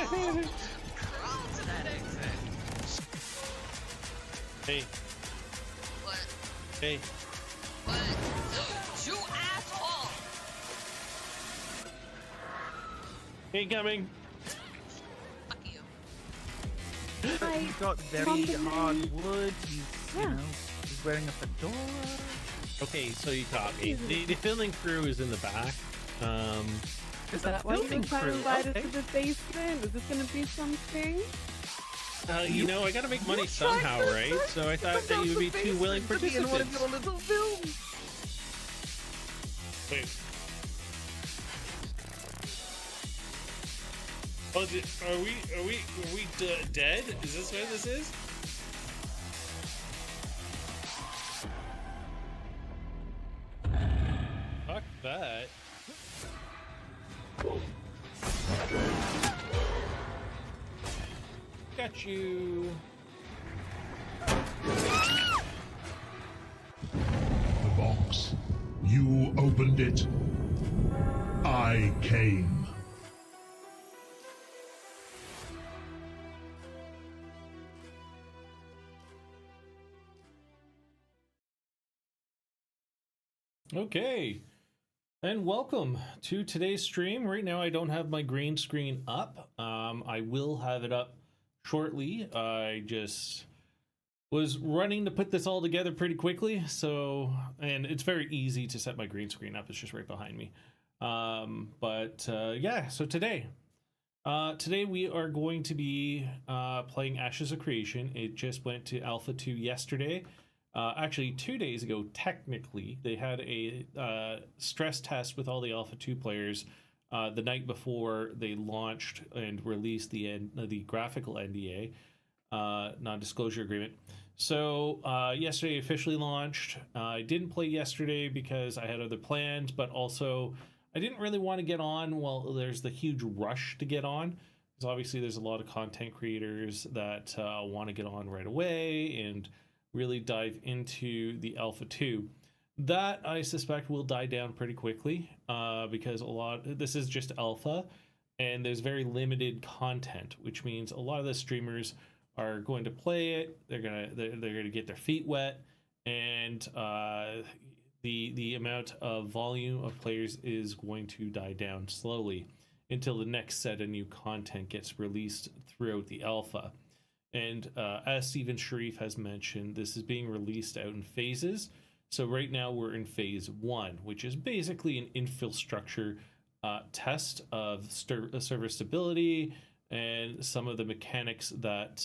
Crawl to that exit. Hey. What? Hey. What? You asshole! Incoming. Fuck you. He's got very hard wood. He's, you know, he's wearing a fedora. Okay, so you copy. The filming crew is in the back. Is That why you trying to invite us to the basement? Is this gonna be something? You know, I gotta make money somehow, right? So I thought that you would be two willing in one of participants. your little films. Wait. Oh, are we dead? Is this what this is? Fuck that. Got you. The box. You opened it. I came. Okay, and welcome to today's stream. Right now I don't have my green screen up. I will have it up shortly. I just was running to put this all together pretty quickly, so, and it's very easy to set my green screen up. It's just right behind me. Yeah, so today we are going to be playing Ashes of Creation. It just went to Alpha 2 yesterday. Actually, 2 days ago, technically, they had a stress test with all the Alpha 2 players the night before they launched and released the graphical NDA, non-disclosure agreement. So yesterday officially launched. I didn't play yesterday because I had other plans, but also I didn't really want to get on while there's the huge rush to get on. Because obviously there's a lot of content creators that want to get on right away and really dive into the Alpha 2. That I suspect will die down pretty quickly because this is just alpha and there's very limited content, which means a lot of the streamers are going to play it. They're gonna get their feet wet, and the amount of volume of players is going to die down slowly until the next set of new content gets released throughout the alpha. And as Stephen Sharif has mentioned, this is being released out in phases. So right now we're in phase 1, which is basically an infill structure test of server stability and some of the mechanics that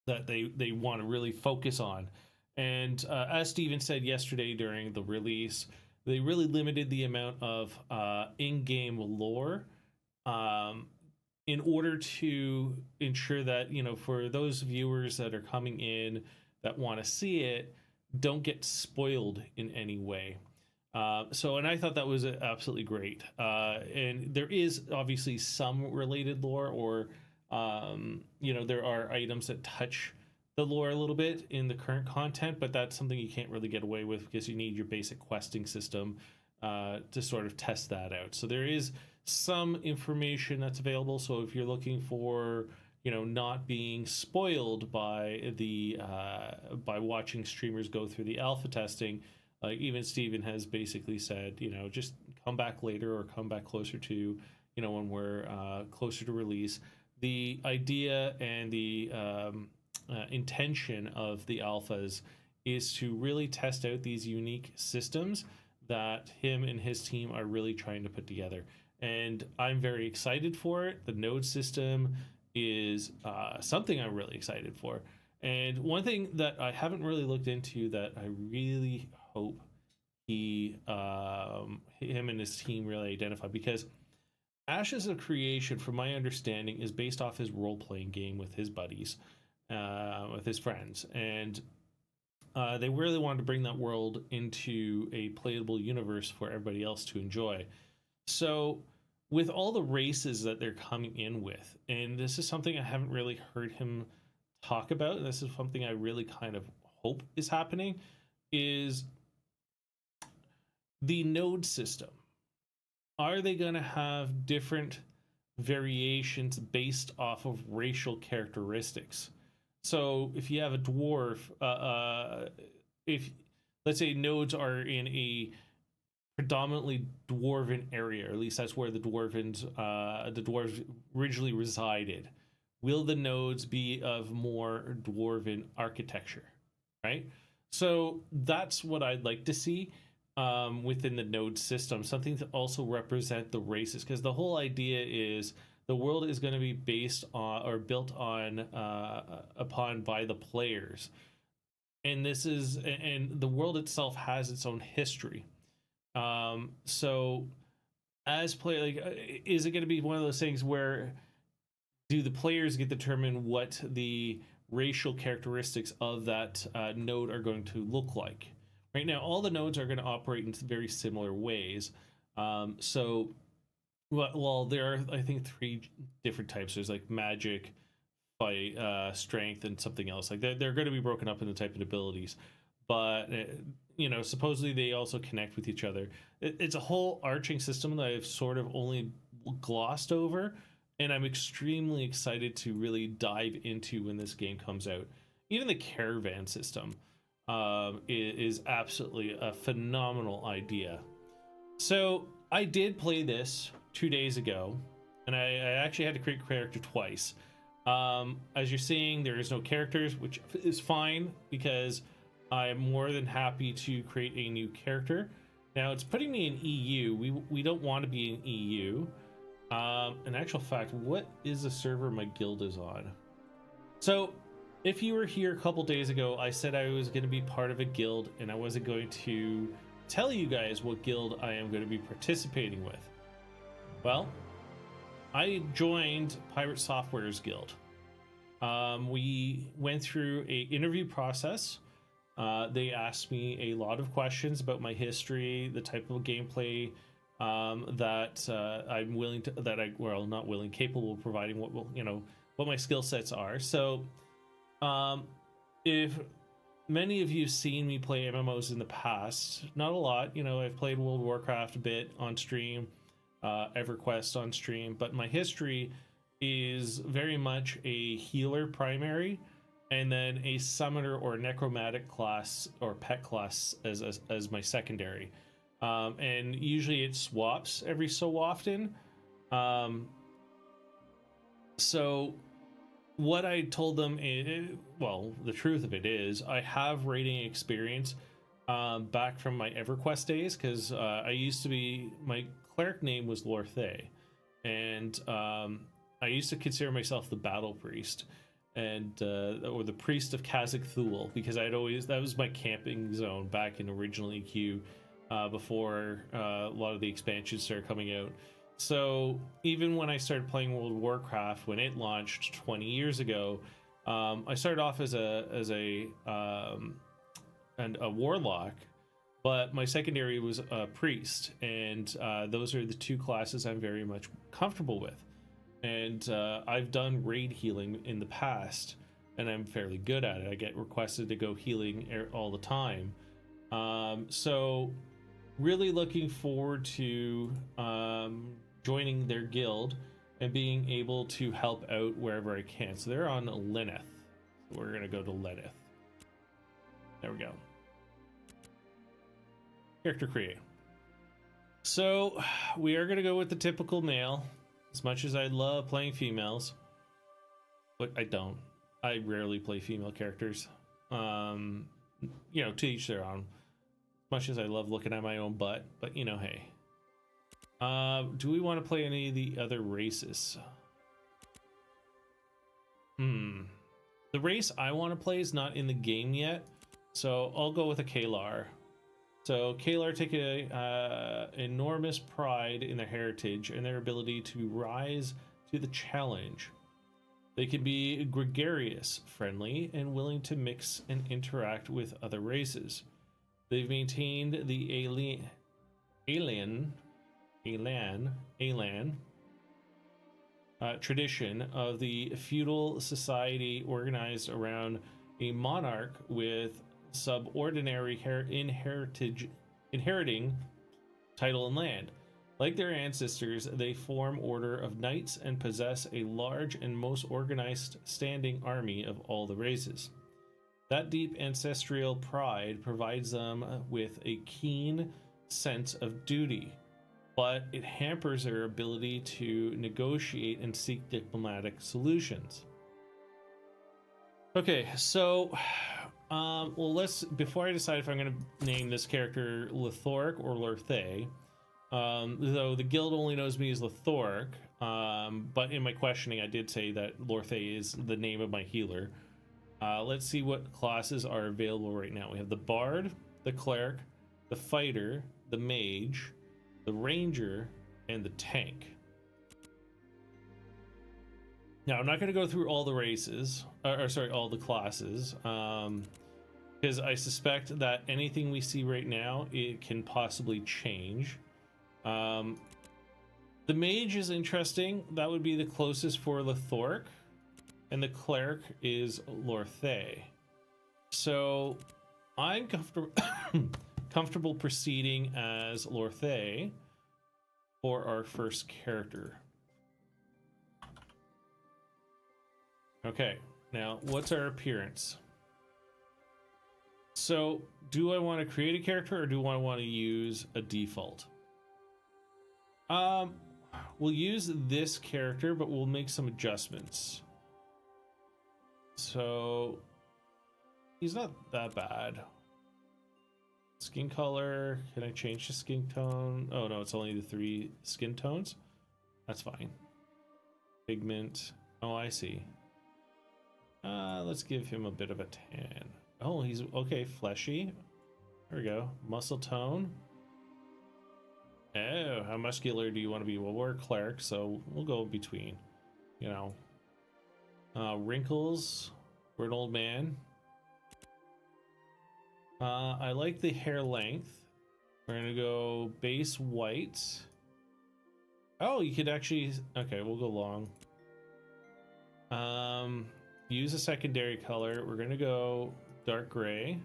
they want to really focus on. And as Stephen said yesterday during the release, they really limited the amount of in-game lore in order to ensure that, you know, for those viewers that are coming in that want to see it, don't get spoiled in any way. And I thought that was absolutely great. And there is obviously some related lore, or you know, there are items that touch the lore a little bit in the current content, but that's something you can't really get away with because you need your basic questing system to sort of test that out. So there is some information that's available. So if you're looking for, you know, not being spoiled by the by watching streamers go through the alpha testing, like even Steven has basically said, you know, just come back later or come back closer to, you know, when we're closer to release. The idea and the intention of the alphas is to really test out these unique systems that him and his team are really trying to put together. And I'm very excited for it. The node system is something I'm really excited for. And one thing that I haven't really looked into that I really hope him and his team really identify, because Ashes of Creation, from my understanding, is based off his role-playing game with his buddies, with his friends. And they really wanted to bring that world into a playable universe for everybody else to enjoy. So with all the races that they're coming in with, and this is something I haven't really heard him talk about, and this is something I really kind of hope is happening, is the node system. Are they going to have different variations based off of racial characteristics. So if you have a dwarf, if let's say nodes are in a predominantly dwarven area, or at least that's where the dwarves originally resided, will the nodes be of more dwarven architecture, right? So that's what I'd like to see within the node system, something to also represent the races, because the whole idea is the world is going to be based on or built on upon by the players, and the world itself has its own history. So as player, like, is it going to be one of those things where do the players get to determine what the racial characteristics of that node are going to look like? Right now, all the nodes are going to operate in very similar ways. Well, there are, I think, 3 different types. There's like magic, fight, strength, and something else. Like they're going to be broken up into type of abilities, but supposedly they also connect with each other. It's a whole arching system that I've sort of only glossed over, and I'm extremely excited to really dive into when this game comes out. Even the caravan system is absolutely a phenomenal idea. So I did play this 2 days ago, and I actually had to create a character twice. As you're seeing, there is no characters, which is fine because I'm more than happy to create a new character. Now it's putting me in EU. We don't want to be in EU. In actual fact, what is the server my guild is on? So if you were here a couple days ago, I said I was going to be part of a guild, and I wasn't going to tell you guys what guild I am going to be participating with. Well, I joined Pirate Software's guild. We went through a interview process. They asked me a lot of questions about my history, the type of gameplay that I'm willing to, not willing, capable of providing, what my skill sets are. So, if many of you have seen me play MMOs in the past, not a lot, I've played World of Warcraft a bit on stream, EverQuest on stream, but my history is very much a healer primary, and then a summoner or necromantic class or pet class as my secondary. And usually it swaps every so often. So what I told them is, well, the truth of it is I have raiding experience back from my EverQuest days, because I used to be, my cleric name was Lethoric, and I used to consider myself the battle priest, and or the priest of Kazakh Thule, because that was my camping zone back in original EQ, before a lot of the expansions started coming out. So even when I started playing World of Warcraft when it launched 20 years ago, I started off as a warlock, but my secondary was a priest, and those are the 2 classes I'm very much comfortable with. And I've done raid healing in the past, and I'm fairly good at it. I get requested to go healing all the time. So really looking forward to joining their guild and being able to help out wherever I can. So they're on Lenneth. We're going to go to Lenneth. There we go. Character create. So we are going to go with the typical male. As much as I love playing females, but I don't. I rarely play female characters. To each their own. As much as I love looking at my own butt, but hey. Do we want to play any of the other races? The race I want to play is not in the game yet, so I'll go with a Kalar. So Kalar take enormous pride in their heritage and their ability to rise to the challenge. They can be gregarious, friendly, and willing to mix and interact with other races. They've maintained the alien tradition of the feudal society organized around a monarch with subordinary inheriting title and land. Like their ancestors, they form order of knights and possess a large and most organized standing army of all the races. That deep ancestral pride provides them with a keen sense of duty, but it hampers their ability to negotiate and seek diplomatic solutions. Okay, so, well, before I decide if I'm going to name this character Lethoric or Lorthay, though the guild only knows me as Lethoric, but in my questioning I did say that Lorthay is the name of my healer. Let's see what classes are available right now. We have the Bard, the Cleric, the Fighter, the Mage, the Ranger, and the Tank. Now, I'm not going to go through all the races, all the classes, because I suspect that anything we see right now, it can possibly change. The Mage is interesting. That would be the closest for Lethoric. And the Cleric is Lorthay. So I'm comfortable proceeding as Lorthay for our first character. Okay, now what's our appearance? So do I want to create a character or do I want to use a default? We'll use this character, but we'll make some adjustments. So he's not that bad. Skin color, can I change the skin tone? Oh no, it's only the 3 skin tones. That's fine. Pigment, oh I see. Let's give him a bit of a tan. Oh, he's okay, fleshy. There we go. Muscle tone. Oh, how muscular do you want to be? Well, we're a cleric, so we'll go between, you know. Wrinkles. We're an old man. I like the hair length. We're gonna go base white. Oh, you could actually, okay, we'll go long. Use a secondary color. We're gonna go dark gray.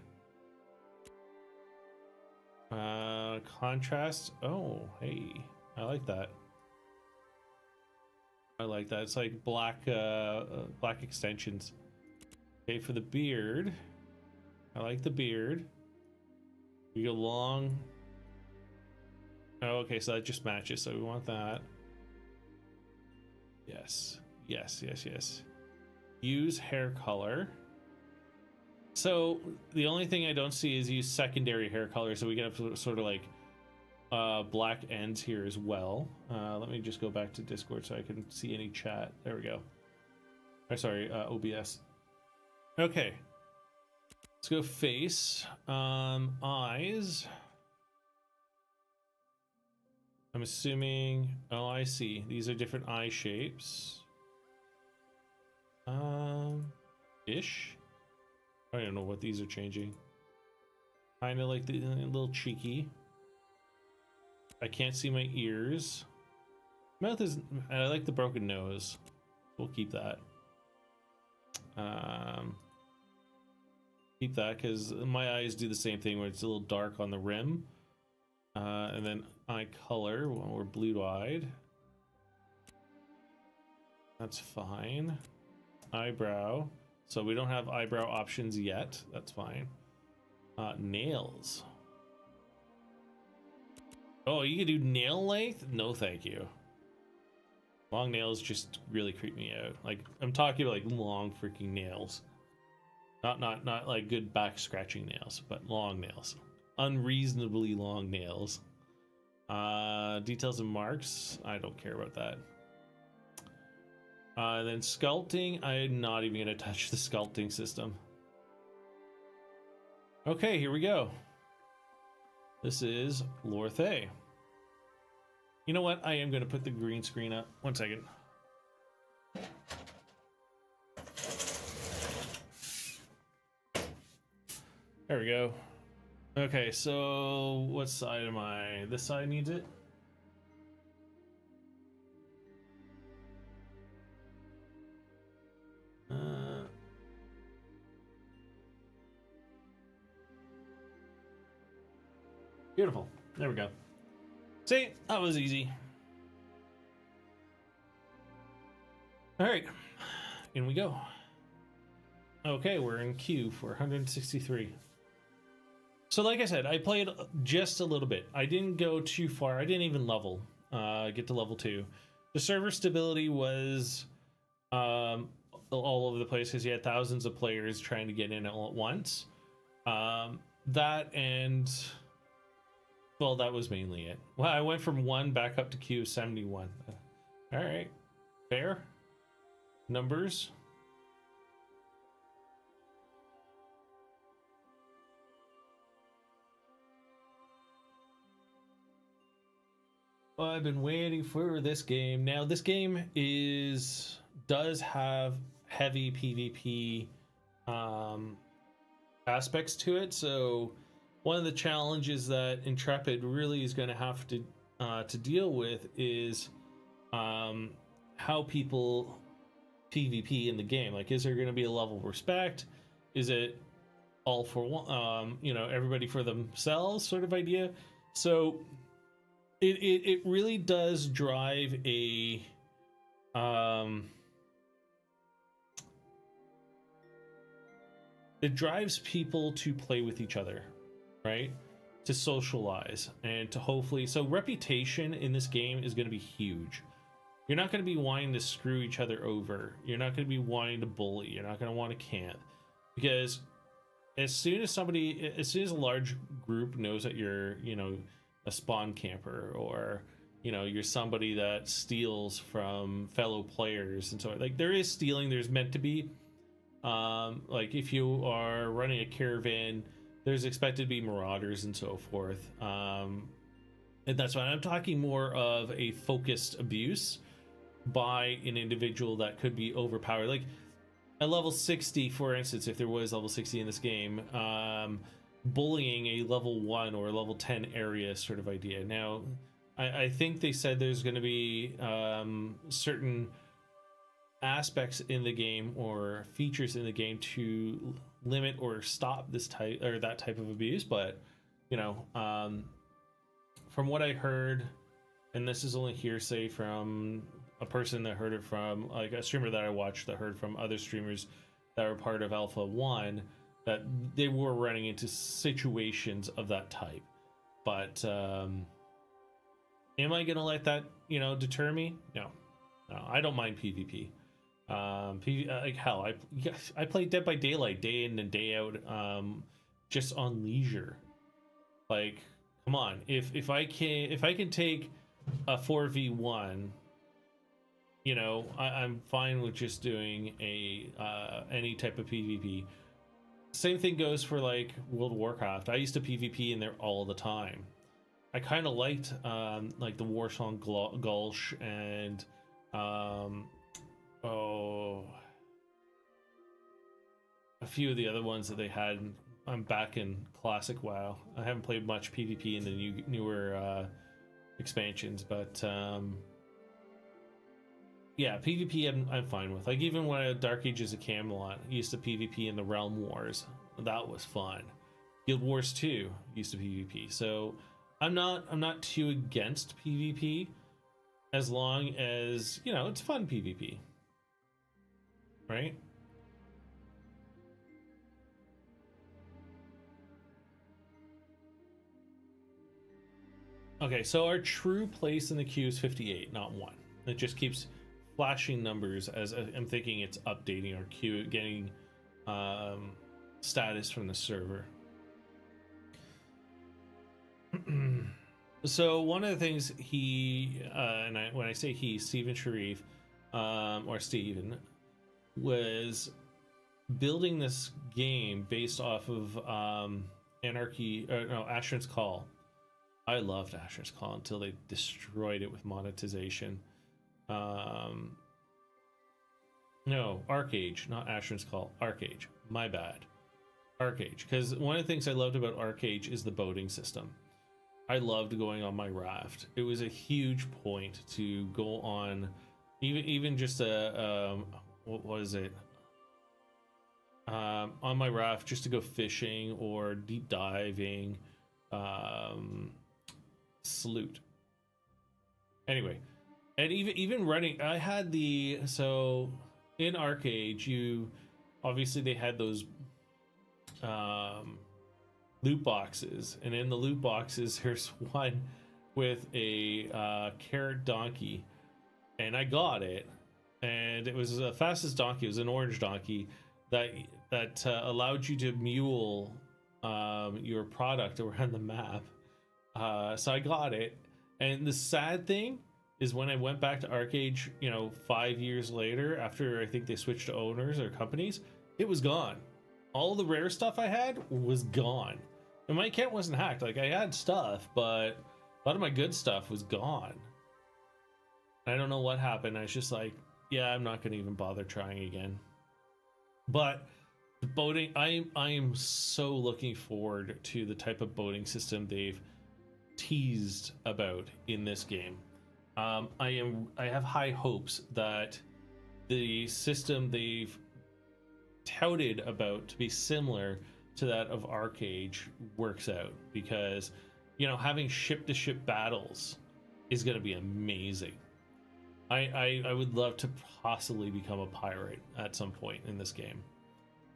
Contrast. Oh, hey, I like that. I like that. It's like black, black extensions. Okay, for the beard, I like the beard. We go long. Oh, okay, so that just matches. So we want that. Yes, yes, yes, yes. Use hair color. So the only thing I don't see is use secondary hair color. So we can have sort of like black ends here as well. Let me just go back to Discord so I can see any chat. There we go. Oh, sorry, OBS. Okay. Let's go face. Eyes. I'm assuming, oh, I see. These are different eye shapes. Ish. I don't know what these are changing. Kind of like the little cheeky. I can't see my ears. Mouth is, I like the broken nose. We'll keep that. Keep that because my eyes do the same thing where it's a little dark on the rim. And then eye color, well, we're blue-eyed. That's fine. Eyebrow. So we don't have eyebrow options yet. That's fine. Nails. Oh, you can do nail length? No, thank you. Long nails just really creep me out. Like, I'm talking about like long freaking nails. Not like good back scratching nails, but long nails. Unreasonably long nails. Details and marks. I don't care about that. Then sculpting. I'm not even going to touch the sculpting system. Okay, here we go. This is Lorthay. You know what? I am going to put the green screen up. 1 second. There we go. Okay, so what side am I? This side needs it? Beautiful. There we go. See, that was easy. All right, in we go. Okay, we're in queue for 163. So like I said, I played just a little bit. I didn't go too far. I didn't even level, get to level 2. The server stability was all over the place because you had thousands of players trying to get in all at once. That and, well, that was mainly it. Well, I went from 1 back up to queue 71. All right, fair numbers. Well, I've been waiting for this game. Now, this game does have heavy PvP aspects to it. So, one of the challenges that Intrepid really is going to have to deal with is how people PvP in the game. Like, is there going to be a level of respect? Is it all for one? Everybody for themselves sort of idea. So it really does drive a it drives people to play with each other, right? To socialize and to hopefully, so reputation in this game is going to be huge. You're not going to be wanting to screw each other over. You're not going to be wanting to bully. You're not going to want to camp, because as soon as a large group knows that you're, a spawn camper, or, you're somebody that steals from fellow players and so on. Like, there is stealing, there's meant to be. Like, if you are running a caravan, there's expected to be marauders and so forth. And that's why I'm talking more of a focused abuse by an individual that could be overpowered. Like, at level 60, for instance, if there was level 60 in this game, bullying a level 1 or level 10 area sort of idea. Now, I think they said there's going to be certain aspects in the game or features in the game to limit or stop this type or that type of abuse. But, from what I heard, and this is only hearsay from a person that heard it from, like, a streamer that I watched that heard from other streamers that were part of Alpha 1, that they were running into situations of that type. But am I gonna let that deter me? No, I don't mind PvP. Like, hell, I play Dead by Daylight day in and day out, just on leisure. Like, come on, if I can take a 4v1, I'm fine with just doing any type of PvP. Same thing goes for, like, World of Warcraft. I used to PvP in there all the time. I kind of liked like the Warsong Gulch and a few of the other ones that they had. I'm back in classic WoW. I haven't played much PvP in the newer expansions, but yeah, PvP I'm fine with. Like, even when I had Dark Ages of Camelot, I used to PvP in the Realm Wars. That was fun. Guild Wars 2 used to PvP. So I'm not too against PvP, as long as, it's fun PvP. Right? Okay, so our true place in the queue is 58, not 1. It just keeps flashing numbers as I'm thinking it's updating our queue, getting status from the server. So one of the things when I say he, Steven Sharif, or Steven, was building this game based off of Asheron's Call. I loved Asheron's Call until they destroyed it with monetization. No, Arcage, not Asheron's Call. Arcage, my bad. Arcage, because one of the things I loved about Arcage is the boating system. I loved going on my raft. It was a huge point to go on, even just what was it? On my raft, just to go fishing or deep diving, sloot. Anyway, and even running, I had the so in Arcade, you obviously they had those loot boxes, and in the loot boxes, there's one with a carrot donkey, and I got it, and it was the fastest donkey. It was an orange donkey that allowed you to mule your product around the map. So I got it, and the sad thing is when I went back to Arcade, 5 years later, after I think they switched to owners or companies, it was gone. All the rare stuff I had was gone. And my account wasn't hacked. Like, I had stuff, but a lot of my good stuff was gone. I don't know what happened. I was just like, yeah, I'm not going to even bother trying again. But the boating, I am so looking forward to the type of boating system they've teased about in this game. I have high hopes that the system they've touted about to be similar to that of Arcade works out, because having ship-to-ship battles is going to be amazing. I would love to possibly become a pirate at some point in this game,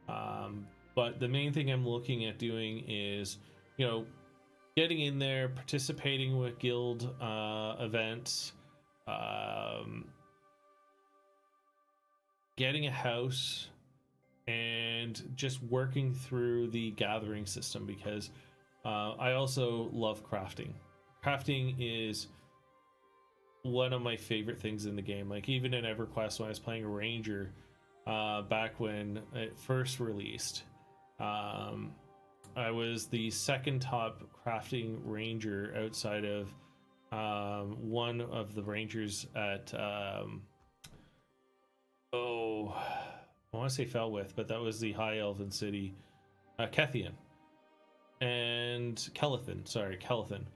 but the main thing I'm looking at doing is getting in there, participating with guild events, getting a house, and just working through the gathering system, because I also love crafting. Crafting is one of my favorite things in the game. Like, even in EverQuest, when I was playing a ranger back when it first released, I was the second top crafting ranger outside of one of the rangers at I want to say Felwith, but that was the High Elven city, Kethian and Kelethan. Sorry, Kelethan.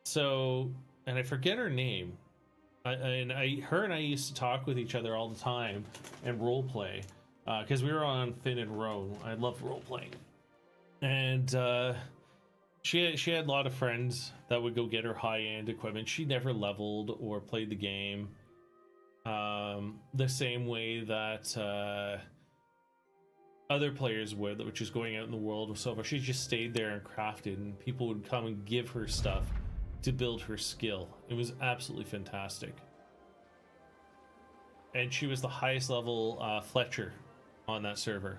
So, and I forget her name. Her and I used to talk with each other all the time and role play, because we were on Finn and Roan. I love role playing, and she had a lot of friends that would go get her high end equipment. She never leveled or played the game the same way that other players would, which is going out in the world with so far. She just stayed there and crafted, and people would come and give her stuff to build her skill. It was absolutely fantastic. And she was the highest level Fletcher on that server.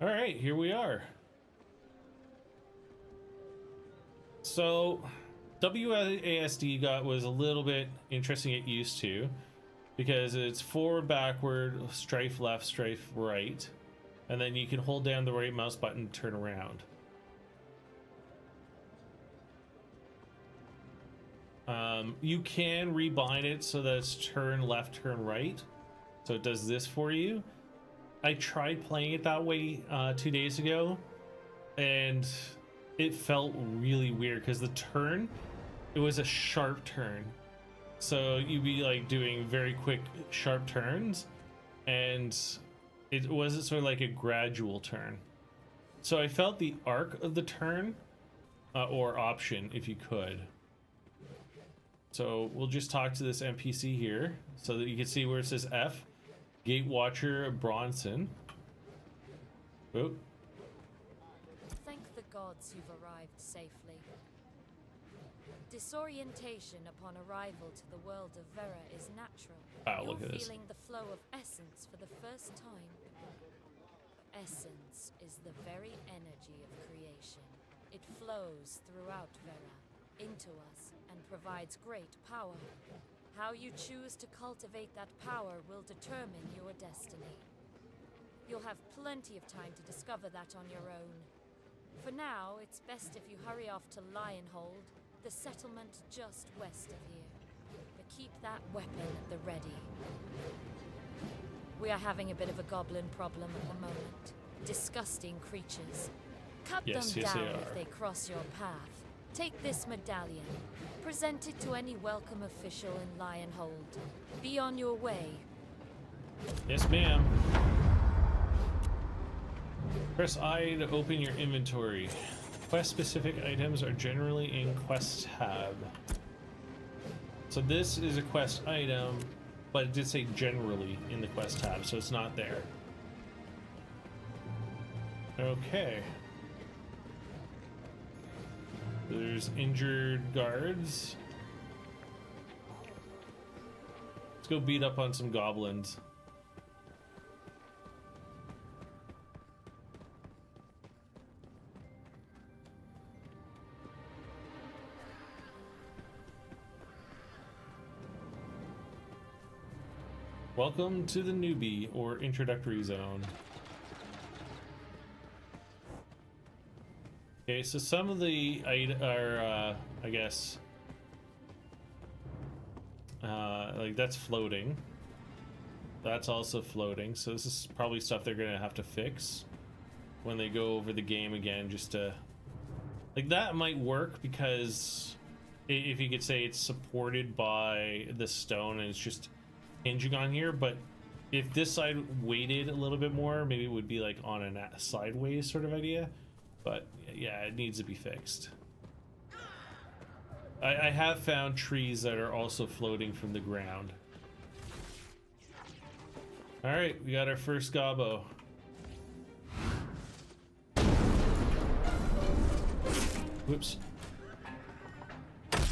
All right, here we are. So WASD was a little bit interesting to get used to, because it's forward, backward, strafe left, strafe right, and then you can hold down the right mouse button to turn around. You can rebind it so that it's turn left, turn right, so it does this for you. I tried playing it that way 2 days ago, and it felt really weird, because the turn, it was a sharp turn, so you'd be like doing very quick sharp turns, and it wasn't sort of like a gradual turn. So I felt the arc of the turn, or option if you could. So we'll just talk to this NPC here so that you can see where it says F, Gate Watcher Bronson. Oh. Thank the gods you've arrived safely. Disorientation upon arrival to the world of Vera is natural. Wow, look at You're this. feeling the flow of essence for the first time. Essence is the very energy of creation. It flows throughout Vera, into us, and provides great power. How you choose to cultivate that power will determine your destiny. You'll have plenty of time to discover that on your own. For now, it's best if you hurry off to Lionhold, the settlement just west of here. But keep that weapon at the ready. We are having a bit of a goblin problem at the moment. Disgusting creatures. Cut them down if they cross your path. Take this medallion. Present it to any welcome official in Lionhold. Be on your way. Yes, ma'am. Press I to open your inventory. Quest-specific items are generally in Quest tab. So this is a quest item, but it did say generally in the Quest tab, so it's not there. Okay. There's injured guards. Let's go beat up on some goblins. Welcome to the newbie or introductory zone. Okay, so some of the are, I guess, like that's floating. That's also floating. So this is probably stuff they're gonna have to fix when they go over the game again, just to, like, that might work because if you could say it's supported by the stone and it's just hinging on here, but if this side weighted a little bit more, maybe it would be like on a sideways sort of idea. But yeah, it needs to be fixed. I have found trees that are also floating from the ground. All right, we got our first gobbo. Whoops.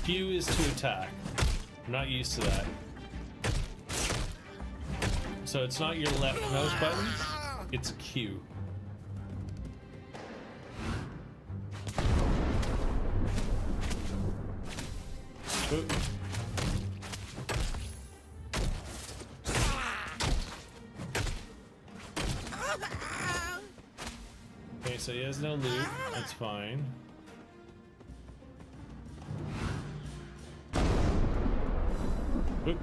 Q is to attack. I'm not used to that. So it's not your left mouse button, it's Q. Oop. Okay, so he has no loot, that's fine. Oop.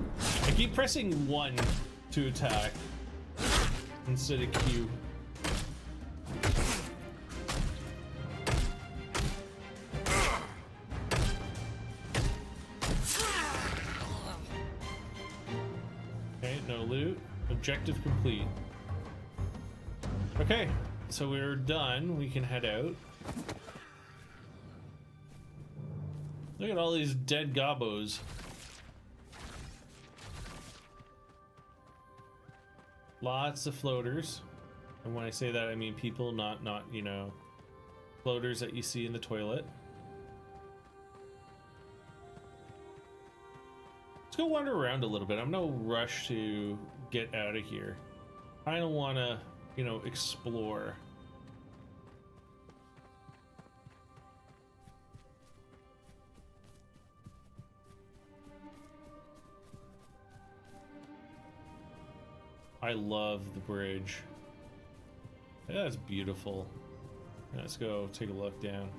I keep pressing 1 to attack instead of Q. Okay, no loot. Objective complete. Okay, so we're done. We can head out. Look at all these dead gobbos. Lots of floaters, and when I say that I mean people, not you know, floaters that you see in the toilet. Let's go wander around a little bit. I'm no rush to get out of here. I don't want to, you know, explore. I love the bridge. Yeah, that's beautiful. Let's go take a look down.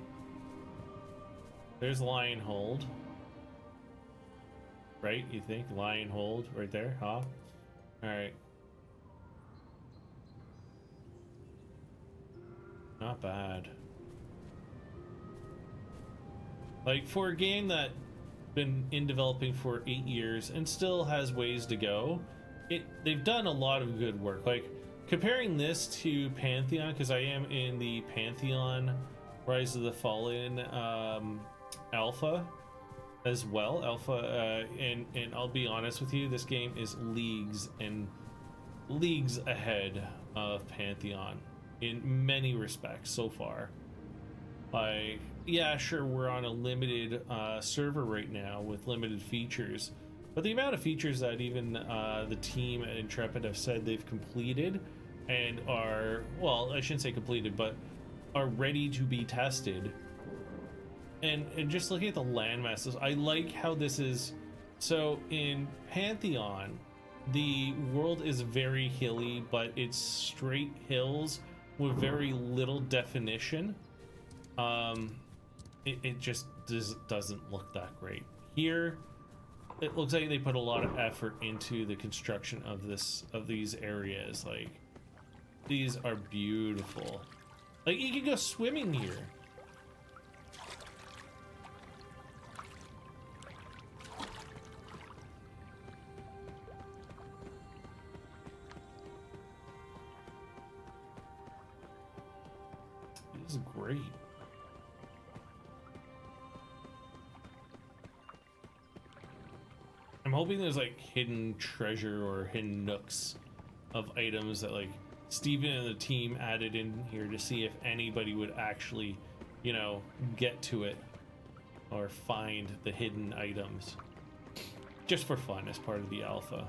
There's Lion Hold. Right, you think? Lion Hold right there, huh? Alright. Not bad. Like, for a game that been in developing for 8 years and still has ways to go, they've done a lot of good work. Like, comparing this to Pantheon, because I am in the Pantheon Rise of the Fallen alpha as well. And I'll be honest with you, this game is leagues and leagues ahead of Pantheon in many respects so far. Like, yeah, sure, we're on a limited server right now with limited features, but the amount of features that even the team at Intrepid have said they've completed and are, well, I shouldn't say completed, but are ready to be tested. And just looking at the landmasses, I like how this is. So in Pantheon, the world is very hilly, but it's straight hills with very little definition. It just doesn't look that great. Here, it looks like they put a lot of effort into the construction of these areas. Like, these are beautiful. Like, you can go swimming here. This is great. hoping there's like hidden treasure or hidden nooks of items that like Steven and the team added in here to see if anybody would actually, you know, get to it or find the hidden items just for fun as part of the alpha.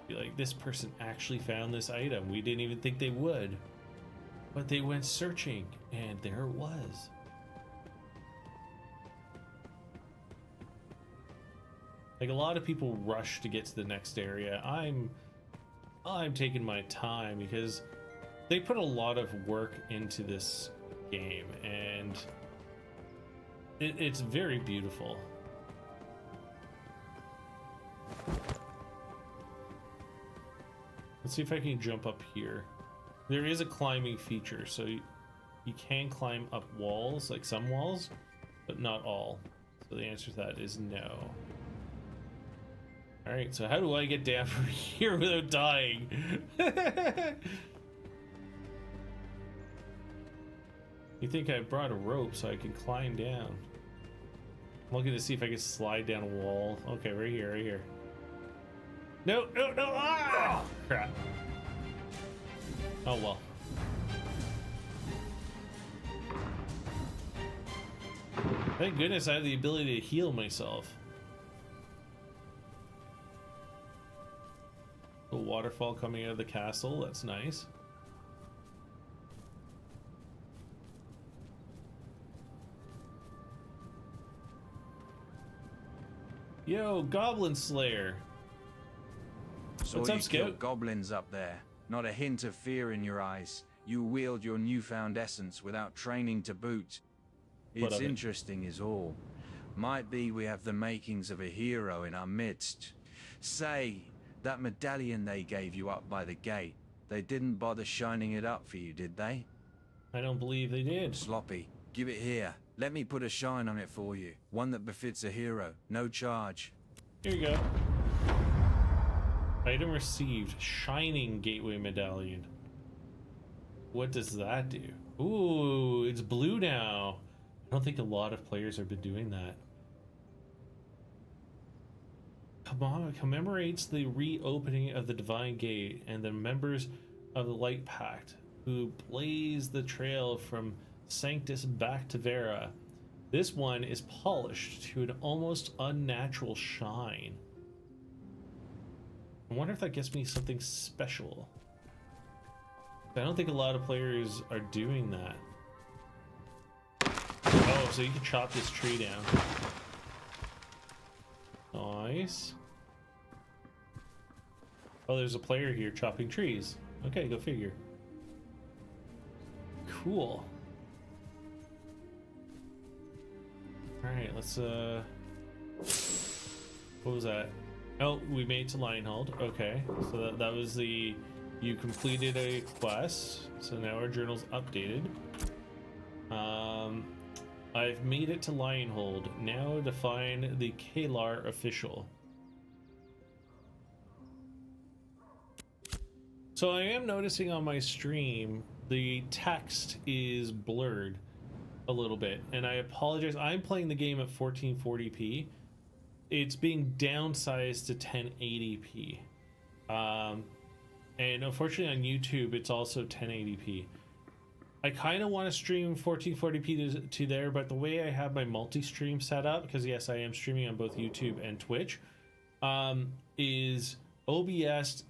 Be like, this person actually found this item. We didn't even think they would, but they went searching and there it was. Like, a lot of people rush to get to the next area. I'm taking my time because they put a lot of work into this game, and it's very beautiful. Let's see if I can jump up here. There is a climbing feature, so you can climb up walls, like some walls, but not all. So the answer to that is no. Alright, so how do I get down from here without dying? You think I brought a rope so I can climb down? I'm looking to see if I can slide down a wall. Okay, right here, right here. No, no, no! Ah! Crap. Oh well. Thank goodness I have the ability to heal myself. A waterfall coming out of the castle, that's nice. Yo, Goblin Slayer. So What's up, you Scout? killed goblins up there. Not a hint of fear in your eyes. You wield your newfound essence without training to boot. What It's of it? interesting is all. Might be we have the makings of a hero in our midst. Say, that medallion they gave you up by the gate, they didn't bother shining it up for you, did they? I don't believe they did. Sloppy, give it here. Let me put a shine on it for you. One that befits a hero. No charge. Here you go. Item received. Shining Gateway Medallion. What does that do? Ooh, it's blue now. I don't think a lot of players have been doing that. Commemorates the reopening of the Divine Gate and the members of the Light Pact who blaze the trail from Sanctus back to Vera. This one is polished to an almost unnatural shine. I wonder if that gets me something special. I don't think a lot of players are doing that. Oh, so you can chop this tree down. Nice. Oh, there's a player here chopping trees. Okay, go figure. Cool. Alright, let's what was that? Oh, we made it to Lionhold. Okay, so that was the... You completed a quest, so now our journal's updated. I've made it to Lionhold. Now to find the Kalar official. So I am noticing on my stream the text is blurred a little bit, and I apologize. I'm playing the game at 1440p. It's being downsized to 1080p. And unfortunately on YouTube it's also 1080p. I kind of want to stream 1440p to there, but the way I have my multi-stream set up, because yes, I am streaming on both YouTube and Twitch, is OBS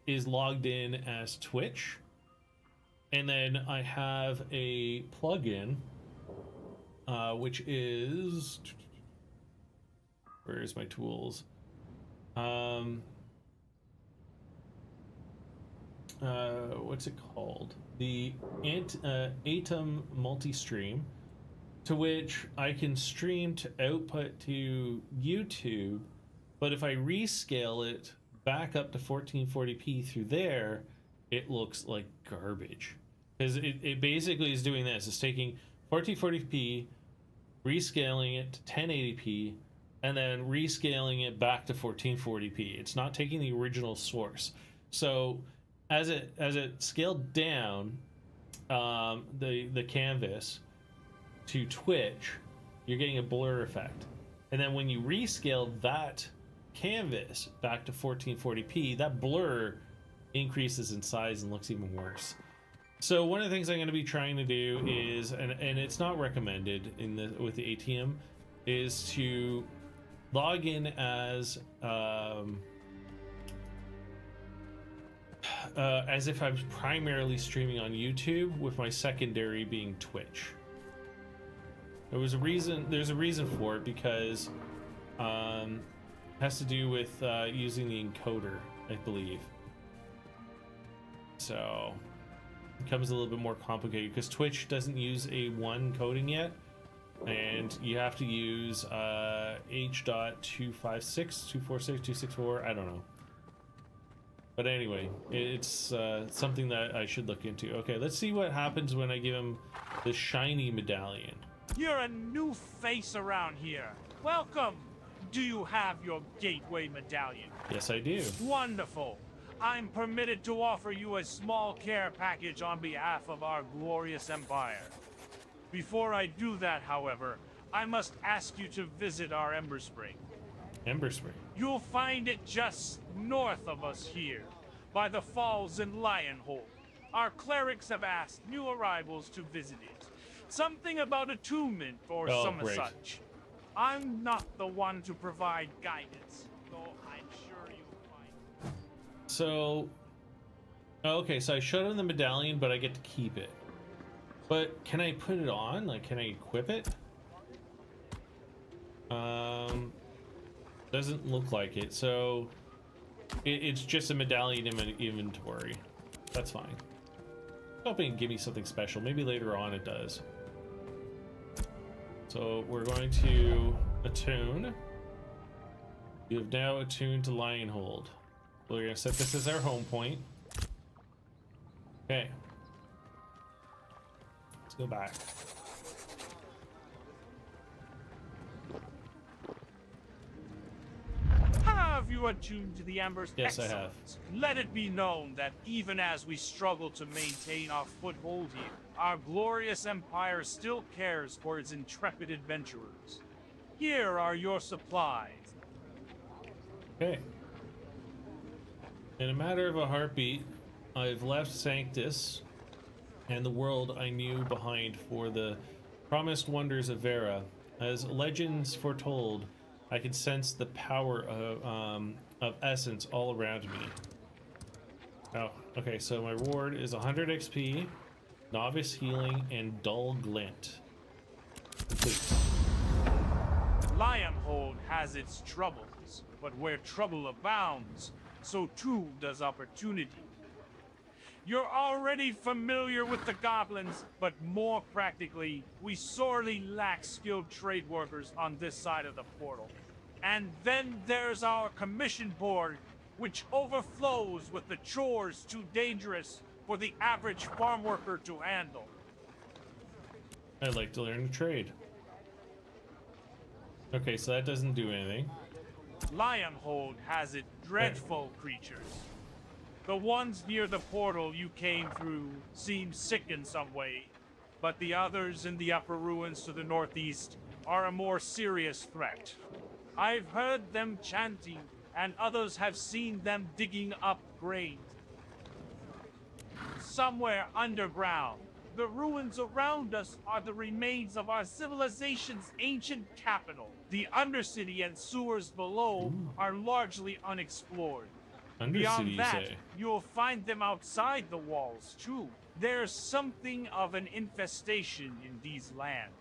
is logged in as Twitch, and then I have a plugin, which is... Where's my tools? What's it called? The Atom multi-stream, to which I can stream to output to YouTube, but if I rescale it back up to 1440p through there, it looks like garbage. Because it basically is doing this. It's taking 1440p, rescaling it to 1080p, and then rescaling it back to 1440p. It's not taking the original source. So as it scaled down the canvas to Twitch, you're getting a blur effect. And then when you rescale that canvas back to 1440p, that blur increases in size and looks even worse. So one of the things I'm going to be trying to do is, and it's not recommended with the ATM, is to log in as if I'm primarily streaming on YouTube, with my secondary being Twitch. There's a reason for it, because it has to do with using the encoder, I believe. So it becomes a little bit more complicated because Twitch doesn't use A1 coding yet, and you have to use H.256, 246, 264, I don't know. But anyway, it's something that I should look into. Okay, let's see what happens when I give him the shiny medallion. You're a new face around here. Welcome. Do you have your gateway medallion? Yes, I do. Wonderful. I'm permitted to offer you a small care package on behalf of our glorious empire. Before I do that, however, I must ask you to visit our Ember Spring. Ember Spring. You'll find it just north of us here, by the falls in Lionhold. Our clerics have asked new arrivals to visit it. Something about attunement or some such. I'm not the one to provide guidance, though I'm sure you'll find. So, okay, so I showed him the medallion, but I get to keep it. But can I put it on? Like, can I equip it? Doesn't look like it. So it's just a medallion in my inventory. That's fine. Hoping it can give me something special. Maybe later on it does. So we're going to attune. You have now attuned to Lionhold. We're going to set this as our home point. Okay. Let's go back. Have you attuned to the Ember's Yes, excellence? I have. Let it be known that even as we struggle to maintain our foothold here, our glorious empire still cares for its intrepid adventurers. Here are your supplies. Okay. In a matter of a heartbeat, I've left Sanctus and the world I knew behind for the promised wonders of Vera. As legends foretold, I could sense the power of essence all around me. Oh, okay, so my reward is 100 XP, novice healing, and dull glint. Complete. Lionhold has its troubles, but where trouble abounds, so too does opportunity. You're already familiar with the goblins, but more practically, we sorely lack skilled trade workers on this side of the portal. And then there's our commission board, which overflows with the chores too dangerous for the average farm worker to handle. I'd like to learn to trade. Okay, so that doesn't do anything. Lionhold has its dreadful creatures. The ones near the portal you came through seem sick in some way, but the others in the upper ruins to the northeast are a more serious threat. I've heard them chanting, and others have seen them digging up grain. Somewhere underground, the ruins around us are the remains of our civilization's ancient capital. The Undercity and sewers below are largely unexplored. Beyond that, you'll find them outside the walls, too. There's something of an infestation in these lands.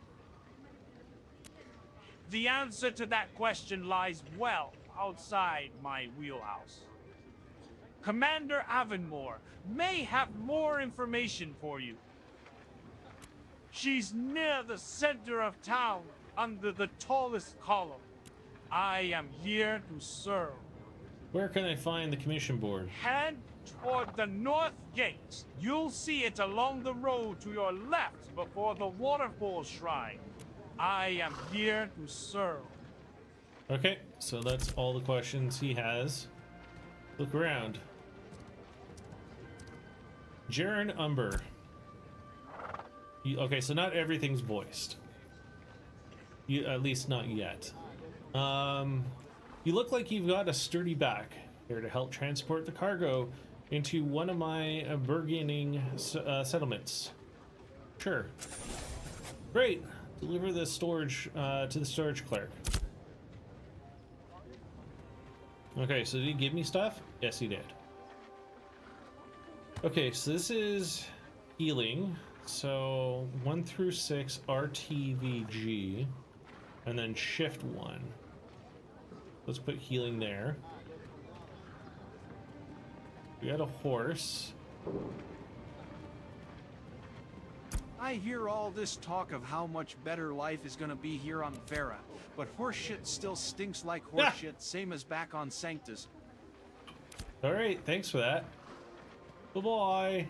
The answer to that question lies well outside my wheelhouse. Commander Avonmore may have more information for you. She's near the center of town, under the tallest column. I am here to serve. Where can I find the commission board? Head toward the north gate. You'll see it along the road to your left before the waterfall shrine. I am here to serve. Okay, so that's all the questions he has. Look around. Jaren Umber. Okay, so not everything's voiced. At least not yet. You look like you've got a sturdy back. Here to help transport the cargo into one of my burgeoning settlements. Sure. Great. Deliver the storage to the storage clerk. Okay, so did he give me stuff? Yes, he did. Okay, so this is healing. So 1 through 6 RTVG, and then shift 1. Let's put healing there. We got a horse. I hear all this talk of how much better life is gonna be here on Vera, but horseshit still stinks like horseshit, same as back on Sanctus. All right, thanks for that. Bye-bye.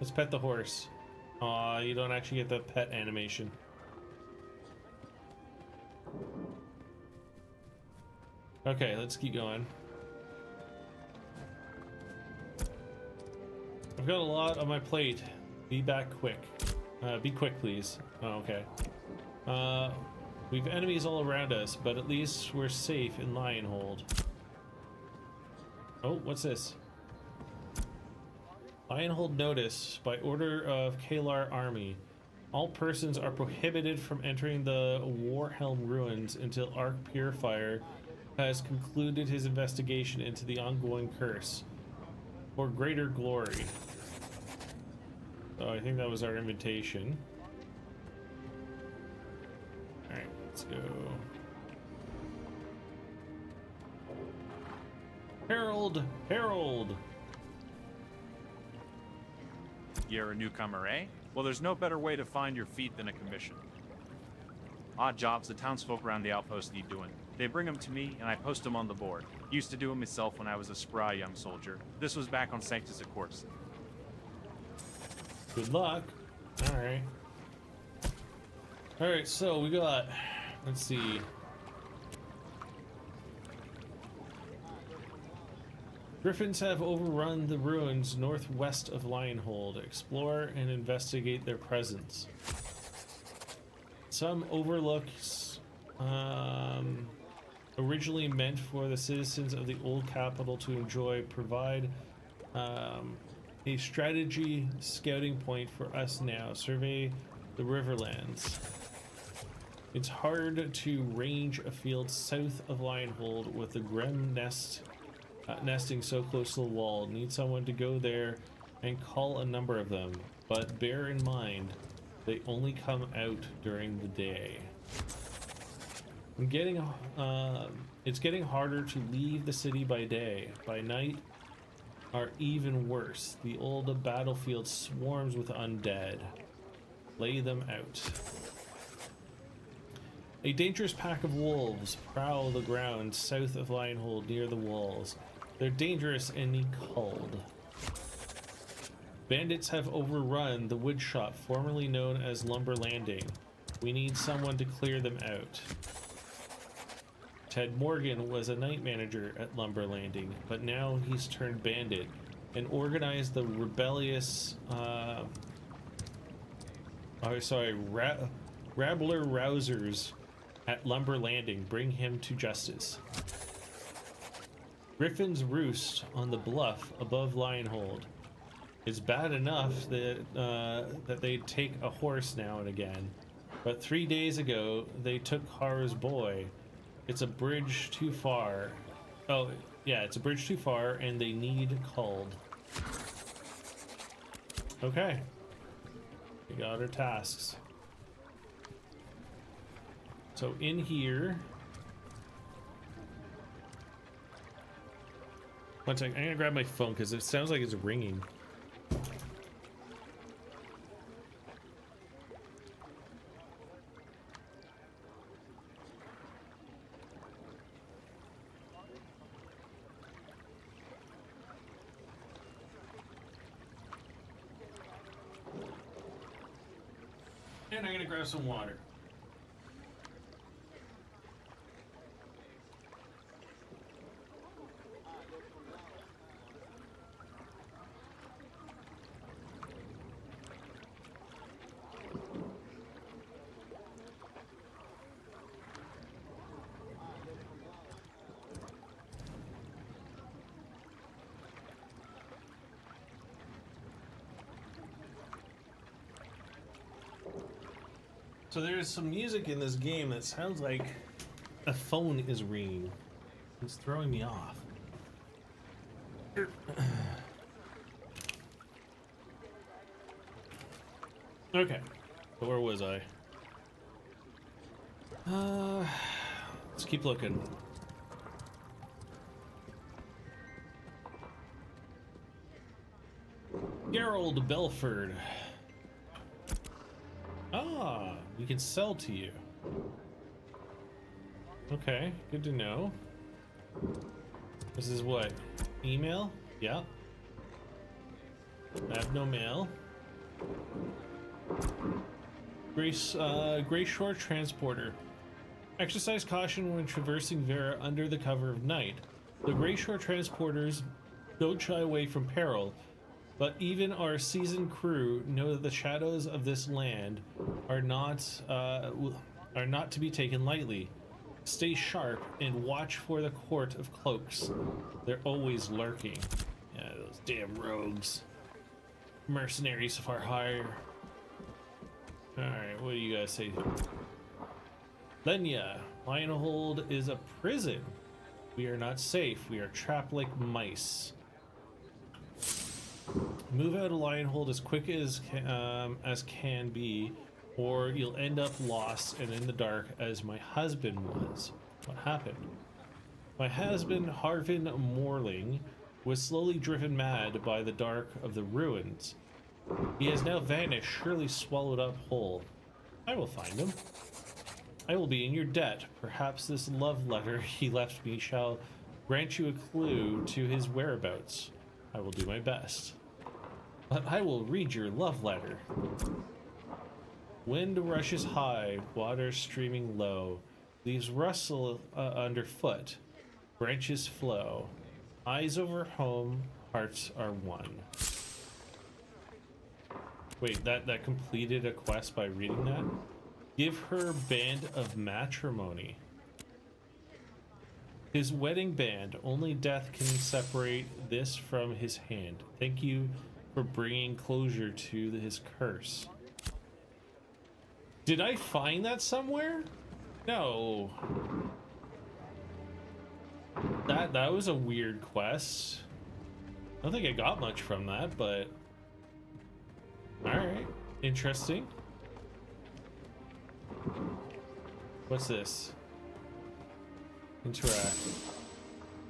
Let's pet the horse. Aw, you don't actually get the pet animation. Okay, let's keep going. I've got a lot on my plate. Be back quick. Be quick, please. Oh, okay. We've enemies all around us, but at least we're safe in Lionhold. Oh, what's this? Lionhold notice. By order of Kalar Army, all persons are prohibited from entering the Warhelm ruins until Arc Purifier has concluded his investigation into the ongoing curse. For greater glory. So I think that was our invitation. Alright, let's go. Herald! Herald! You're a newcomer, eh? Well, there's no better way to find your feet than a commission. Odd jobs the townsfolk around the outpost need doing. They bring them to me, and I post them on the board. Used to do them myself when I was a spry young soldier. This was back on Sanctus, of course. Good luck. Alright. Alright, so we got... Let's see. Griffins have overrun the ruins northwest of Lionhold. Explore and investigate their presence. Some overlooks originally meant for the citizens of the old capital to enjoy provide a strategy scouting point for us now. Survey the Riverlands. It's hard to range a field south of Lionhold with the Grim nesting so close to the wall. Need someone to go there and call a number of them, but bear in mind they only come out during the day. It's getting harder to leave the city by day. By night are even worse. The old battlefield swarms with undead. Lay them out. A dangerous pack of wolves prowl the ground south of Lionhold near the walls. They're dangerous and need culled. Bandits have overrun the woodshop formerly known as Lumber Landing. We need someone to clear them out. Ted Morgan was a night manager at Lumber Landing, but now he's turned bandit and organized the rebellious Rabbler Rousers at Lumber Landing. Bring him to justice. Griffin's roost on the bluff above Lionhold. It's bad enough that that they take a horse now and again, but 3 days ago they took Hara's boy. It's a bridge too far. Oh, yeah, it's a bridge too far, and they need culled. Okay. We got our tasks. So in here... One second, I'm gonna grab my phone because it sounds like it's ringing. And I'm gonna grab some water. So there's some music in this game that sounds like a phone is ringing. It's throwing me off. Okay, so where was I? Let's keep looking. Gerald Belford. Ah, we can sell to you. Okay, good to know. This is what? Email? Yeah. I have no mail. Gray Shore Transporter. Exercise caution when traversing Vera under the cover of night. The Gray Shore Transporters don't shy away from peril, but even our seasoned crew know that the shadows of this land are not to be taken lightly. Stay sharp and watch for the Court of Cloaks. They're always lurking. Yeah, those damn rogues. Mercenaries far higher. Alright, what do you guys say? Lenya, Lionhold is a prison. We are not safe. We are trapped like mice. Move out of Lionhold as quick as can be, or you'll end up lost and in the dark as my husband was. What happened? My husband, Harvin Morling, was slowly driven mad by the dark of the ruins. He has now vanished, surely swallowed up whole. I will find him. I will be in your debt. Perhaps this love letter he left me shall grant you a clue to his whereabouts. I will do my best. But I will read your love letter. Wind rushes high, water streaming low. Leaves rustle underfoot. Branches flow. Eyes over home, hearts are one. Wait, that completed a quest by reading that? Give her band of matrimony. His wedding band. Only death can separate this from his hand. Thank you for bringing closure to his curse. Did I find that somewhere? No. That was a weird quest. I don't think I got much from that, but alright. Interesting. What's this? Interact.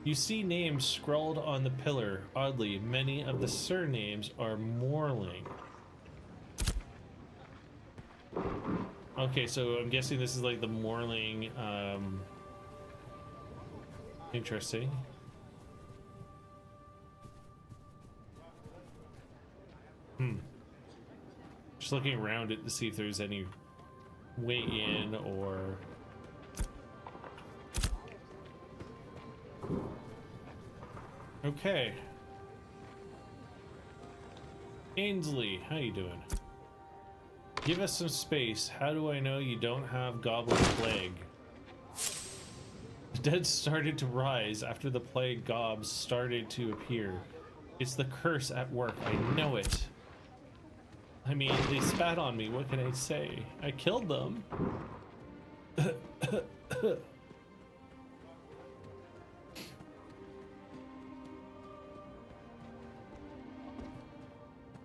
You see names scrawled on the pillar. Oddly, many of the surnames are Morling. Okay, so I'm guessing this is like the Morling, interesting. Just looking around it to see if there's any way in or... Okay. Ainsley, how you doing? Give us some space. How do I know you don't have goblin plague? The dead started to rise after the plague gobs started to appear. It's the curse at work. I know it. I mean, they spat on me. What can I say? I killed them.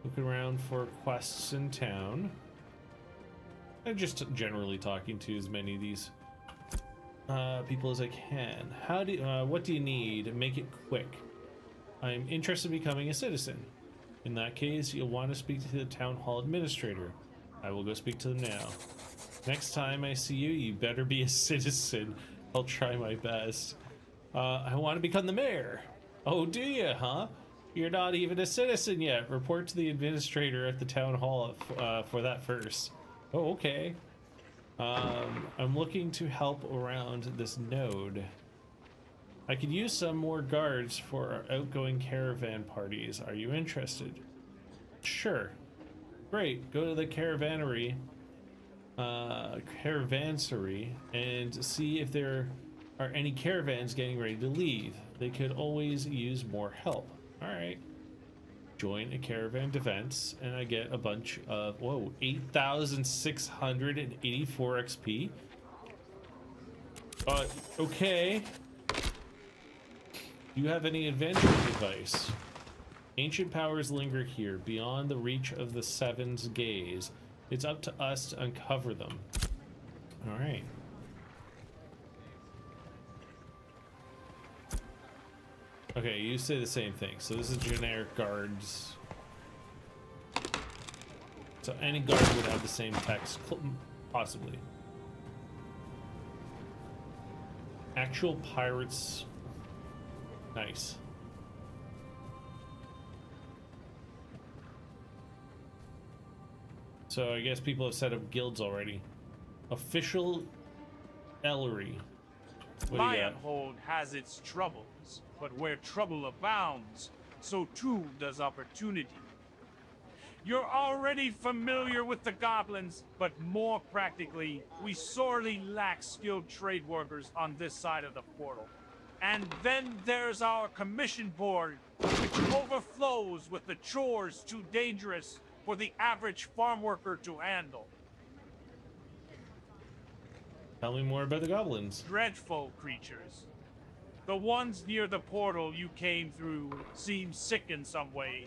Looking around for quests in town. I'm just generally talking to as many of these people as I can. What do you need? Make it quick. I'm interested in becoming a citizen. In that case, you'll want to speak to the town hall administrator. I will go speak to them now. Next time I see you, you better be a citizen. I'll try my best. I want to become the mayor. Oh, do you, huh? You're not even a citizen yet. Report to the administrator at the town hall for that first. Oh, okay. I'm looking to help around this node. I could use some more guards for our outgoing caravan parties. Are you interested? Sure. Great. Go to the caravansary and see if there are any caravans getting ready to leave. They could always use more help. All right. Join a caravan defense, and I get a bunch of 8,684 XP. Okay. Do you have any adventuring advice? Ancient powers linger here, beyond the reach of the Seven's gaze. It's up to us to uncover them. All right. Okay, you say the same thing. So this is generic guards. So any guard would have the same text, possibly. Actual pirates. Nice. So I guess people have set up guilds already. Official Ellery. What do you got? Lionhold has its troubles, but where trouble abounds, so too does opportunity. You're already familiar with the goblins, but more practically, we sorely lack skilled trade workers on this side of the portal. And then there's our commission board, which overflows with the chores too dangerous for the average farm worker to handle. Tell me more about the goblins. Dreadful creatures. The ones near the portal you came through seem sick in some way,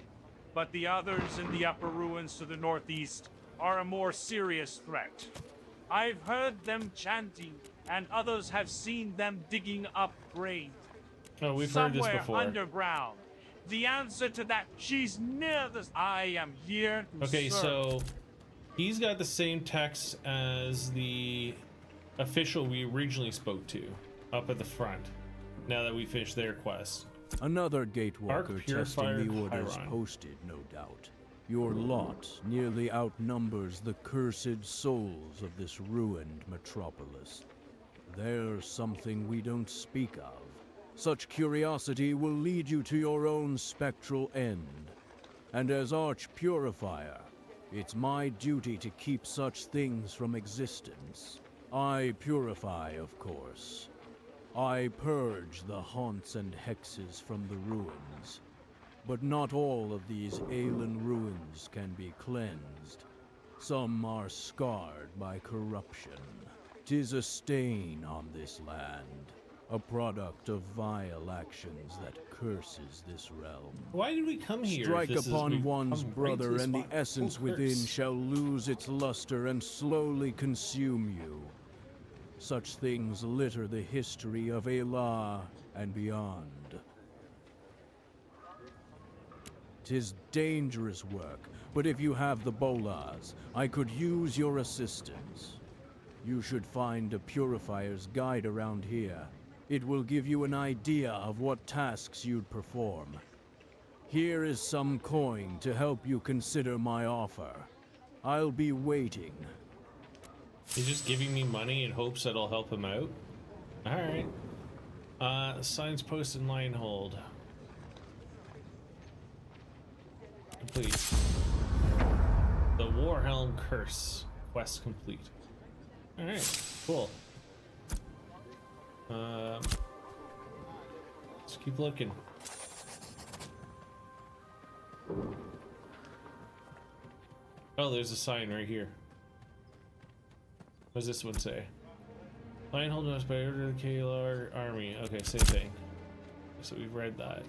but the others in the upper ruins to the northeast are a more serious threat. I've heard them chanting, and others have seen them digging up grain. Oh, we've heard this somewhere before. Underground. The answer to that, she's near this. I am here to Okay, serve. so he's got the same text as the official we originally spoke to up at the front. Now that we finished their quest. Another gatewalker Arc Purifier testing the orders Chiron. posted, no doubt. Your lot nearly outnumbers the cursed souls of this ruined metropolis. There's something we don't speak of. Such curiosity will lead you to your own spectral end. And as Arch Purifier, it's my duty to keep such things from existence. I purify, of course. I purge the haunts and hexes from the ruins. But not all of these alien ruins can be cleansed. Some are scarred by corruption. 'Tis a stain on this land, a product of vile actions that curses this realm. Why did we come here? if Strike this is- upon we've one's come right to brother, this and the spot? essence Oh, within curse. shall lose its luster and slowly consume you. Such things litter the history of Elah and beyond. 'Tis dangerous work, but if you have the bolas, I could use your assistance. You should find a purifier's guide around here. It will give you an idea of what tasks you'd perform. Here is some coin to help you consider my offer. I'll be waiting. He's just giving me money in hopes that I'll help him out. Alright. Signs posted in Lionhold. Complete. The Warhelm Curse. Quest complete. Alright, cool. Let's keep looking. Oh, there's a sign right here. What does this one say? Lionhold knows by order of the KLR army. Okay, same thing. So we've read that.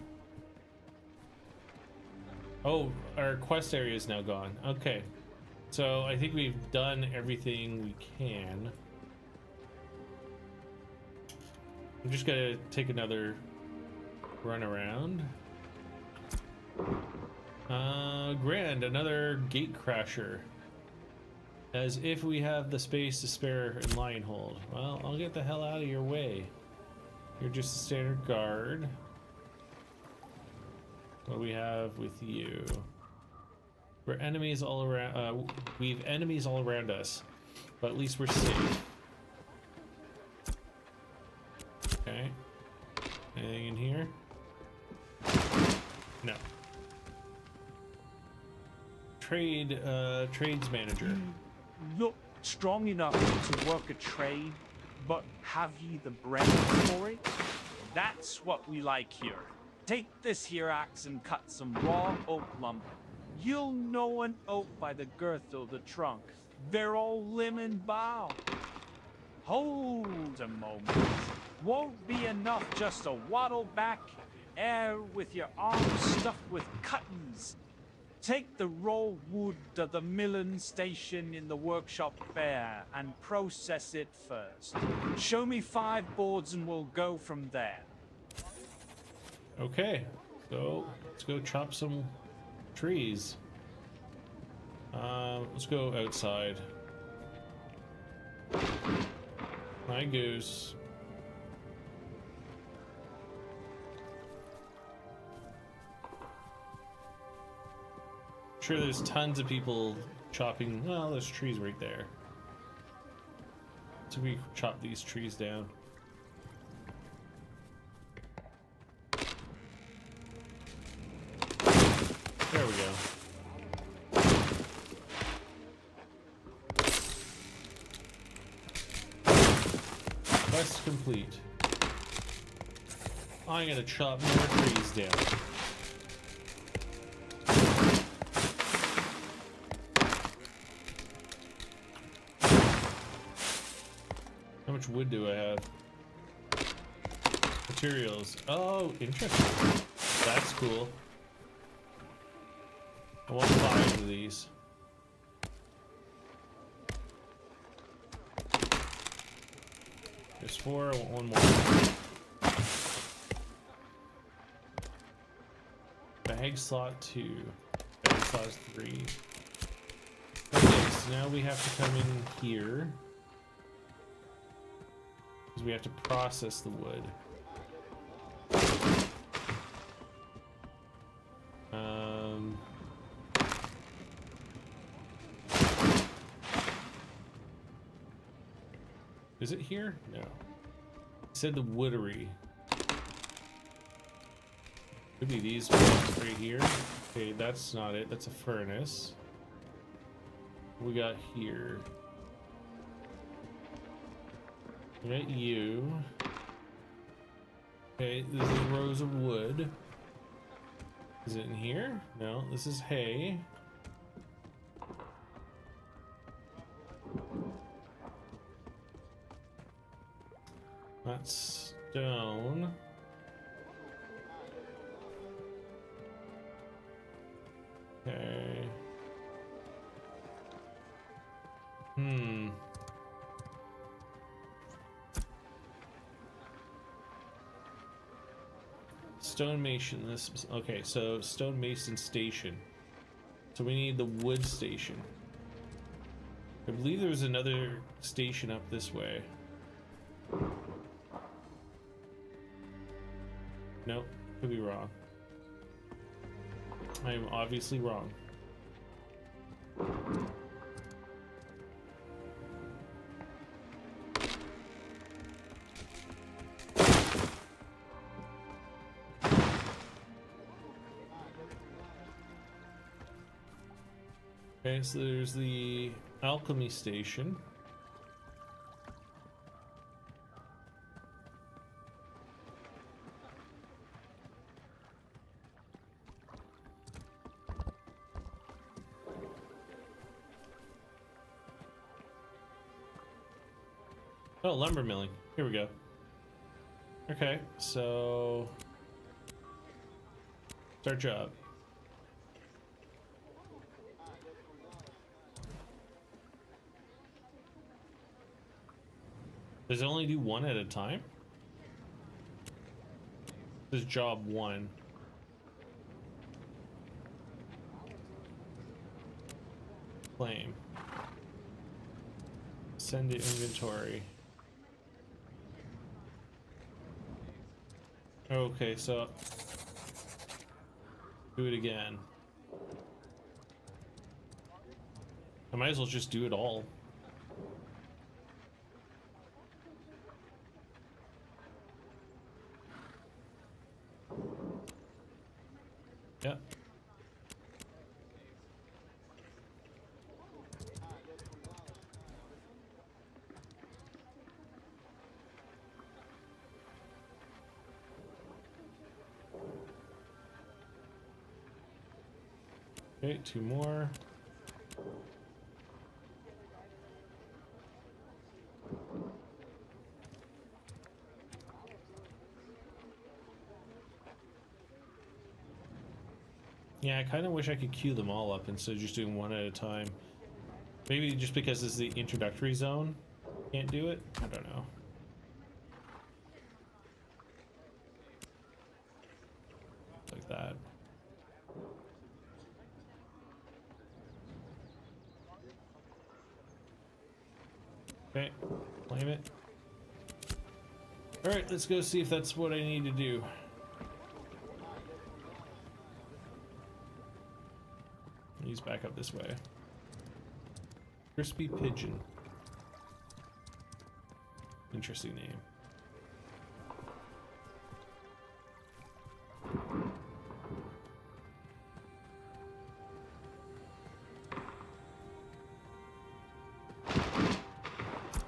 Oh, our quest area is now gone. Okay. So I think we've done everything we can. I'm just gonna take another run around. Grand, another gate crasher. As if we have the space to spare in Lionhold. Well, I'll get the hell out of your way. You're just a standard guard. What do we have with you? We're enemies all around. We've enemies all around us, but at least we're safe. Okay. Anything in here? No. Trades manager. Look strong enough to work a trade, but have ye the brain for it? That's what we like here. Take this here axe and cut some raw oak lumber. You'll know an oak by the girth of the trunk. They're all limb and bough. Hold a moment. Won't be enough just to waddle back ere with your arms stuffed with cuttings. Take the raw wood to the milling station in the workshop bare and process it first. Show me 5 boards and we'll go from there. Okay, so let's go chop some trees. Let's go outside. Hi, Goose. Sure, there's tons of people chopping. Well, there's trees right there. So we chop these trees down. There we go. Quest complete. I'm gonna chop more trees down. How much wood do I have? Materials. Oh, interesting. That's cool. I want 5 of these. There's 4. I want 1 more. Bag slot 2. Bag slot 3. Okay, so now we have to come in here. Because we have to process the wood. Is it here? No. It said the woodery. Could be these ones right here. Okay, that's not it. That's a furnace. What we got here? We got you. Okay, this is rows of wood. Is it in here? No, this is hay. That's stone. Okay. Stonemason. This. Okay, so stonemason station. So we need the wood station. I believe there was another station up this way. Nope, could be wrong. I am obviously wrong. Okay, so there's the alchemy station. Oh, lumber milling. Here we go. Okay, so start job. Does it only do 1 at a time? This is job 1. Claim. Send to inventory. Okay, so do it again. I might as well just do it all. Yep. Okay, 2 more. Yeah, I kind of wish I could queue them all up instead of just doing one at a time. Maybe just because this is the introductory zone, can't do it? I don't know. Like that. Okay, claim it. Alright, let's go see if that's what I need to do. He's back up this way. Crispy Pigeon. Interesting name.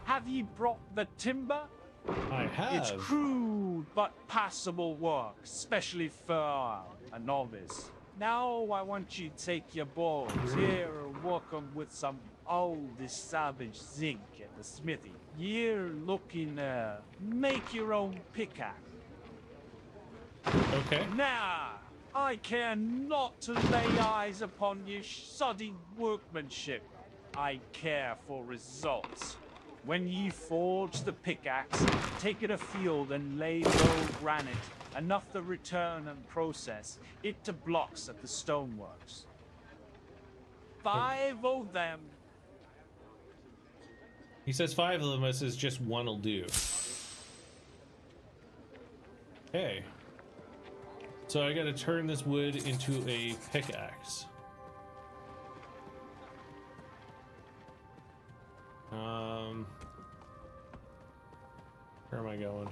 Have ye brought the timber? I have. It's crude but passable work, especially for a novice. Now I want you to take your bows here and work 'em with some old savage zinc at the smithy. You're looking make your own pickaxe. Okay. Now, I care not to lay eyes upon your shoddy workmanship. I care for results. When ye forge the pickaxe, take it afield and lay low granite, enough to return and process it to blocks at the stoneworks. 5 of them. He says 5 of them, it says just 1 will do. Okay. So I gotta turn this wood into a pickaxe. Where am I going?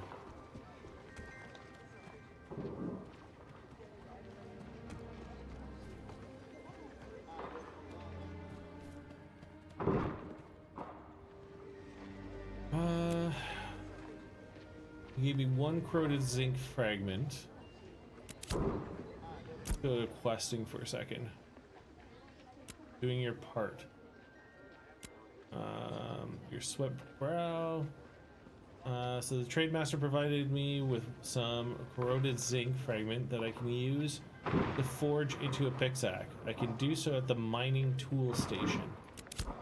He gave me 1 corroded zinc fragment. Go to questing for a second. Doing your part. Your swept brow. So the trade master provided me with some corroded zinc fragment that I can use to forge into a pickaxe. I can do so at the mining tool station.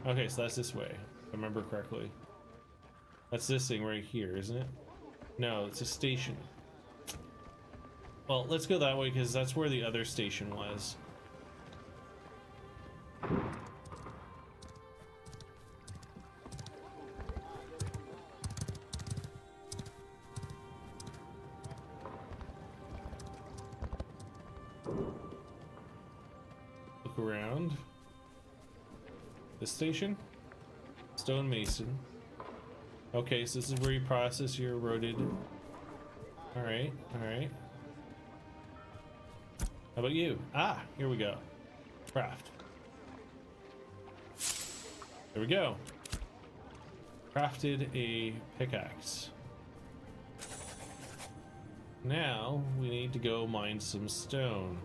Okay, so that's this way, if I remember correctly. That's this thing right here, isn't it? No, it's a station. Well, let's go that way because that's where the other station was. Look around. This station? Stonemason. Okay, so this is where you process your eroded. Alright, alright. How about you? Ah, here we go. Craft. There we go. Crafted a pickaxe. Now we need to go mine some stone.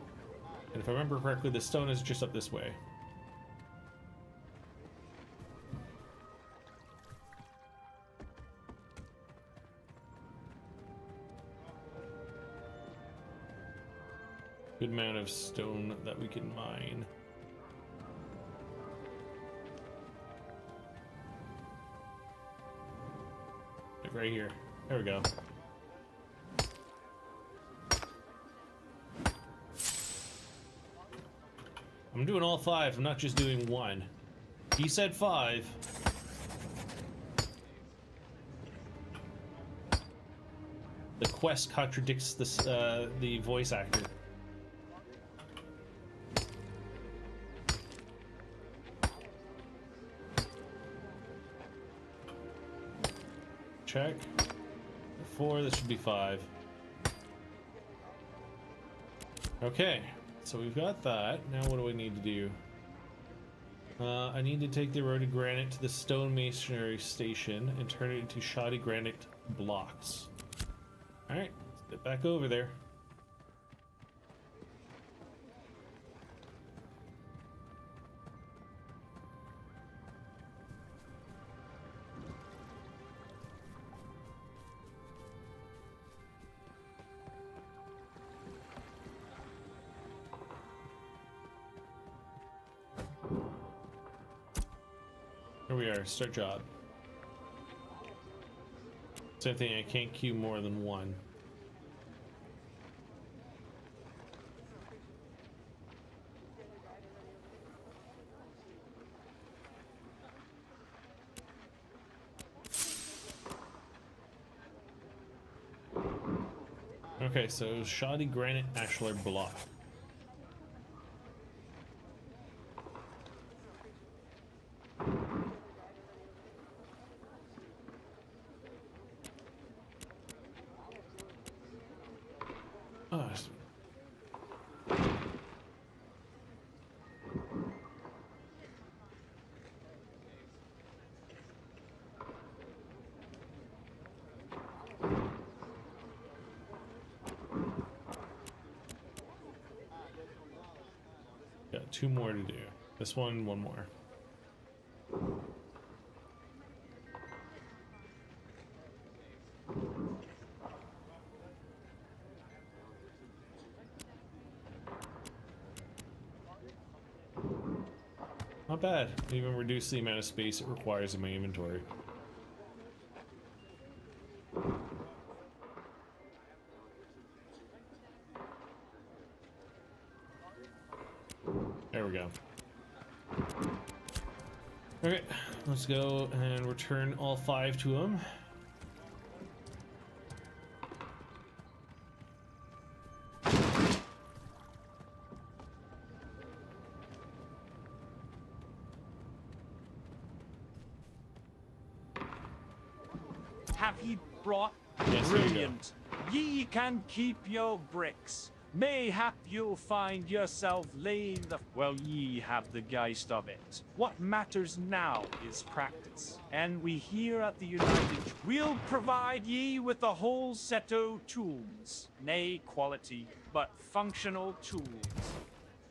And if I remember correctly, the stone is just up this way. Good amount of stone that we can mine. Like right here. There we go. I'm doing all 5. I'm not just doing 1. He said 5. The quest contradicts this, the voice actor. Check. 4, this should be 5. Okay, so we've got that. Now what do I need to do? I need to take the eroded granite to the stone masonry station and turn it into shoddy granite blocks. Alright, let's get back over there. Here we are. Start job. Same thing. I can't queue more than one. Okay, so shoddy granite ashlar block. Oh, got two more to do. This one more. Not bad. Even reduce the amount of space it requires in my inventory. There we go. Okay, let's go and return all 5 to him. Have ye brought? Yes, there you go. Brilliant. Ye can keep your bricks. Mayhap you'll find yourself laying the... Well, ye have the geist of it. What matters now is practice. And we here at the United will provide ye with a whole set of tools. Nay, quality, but functional tools.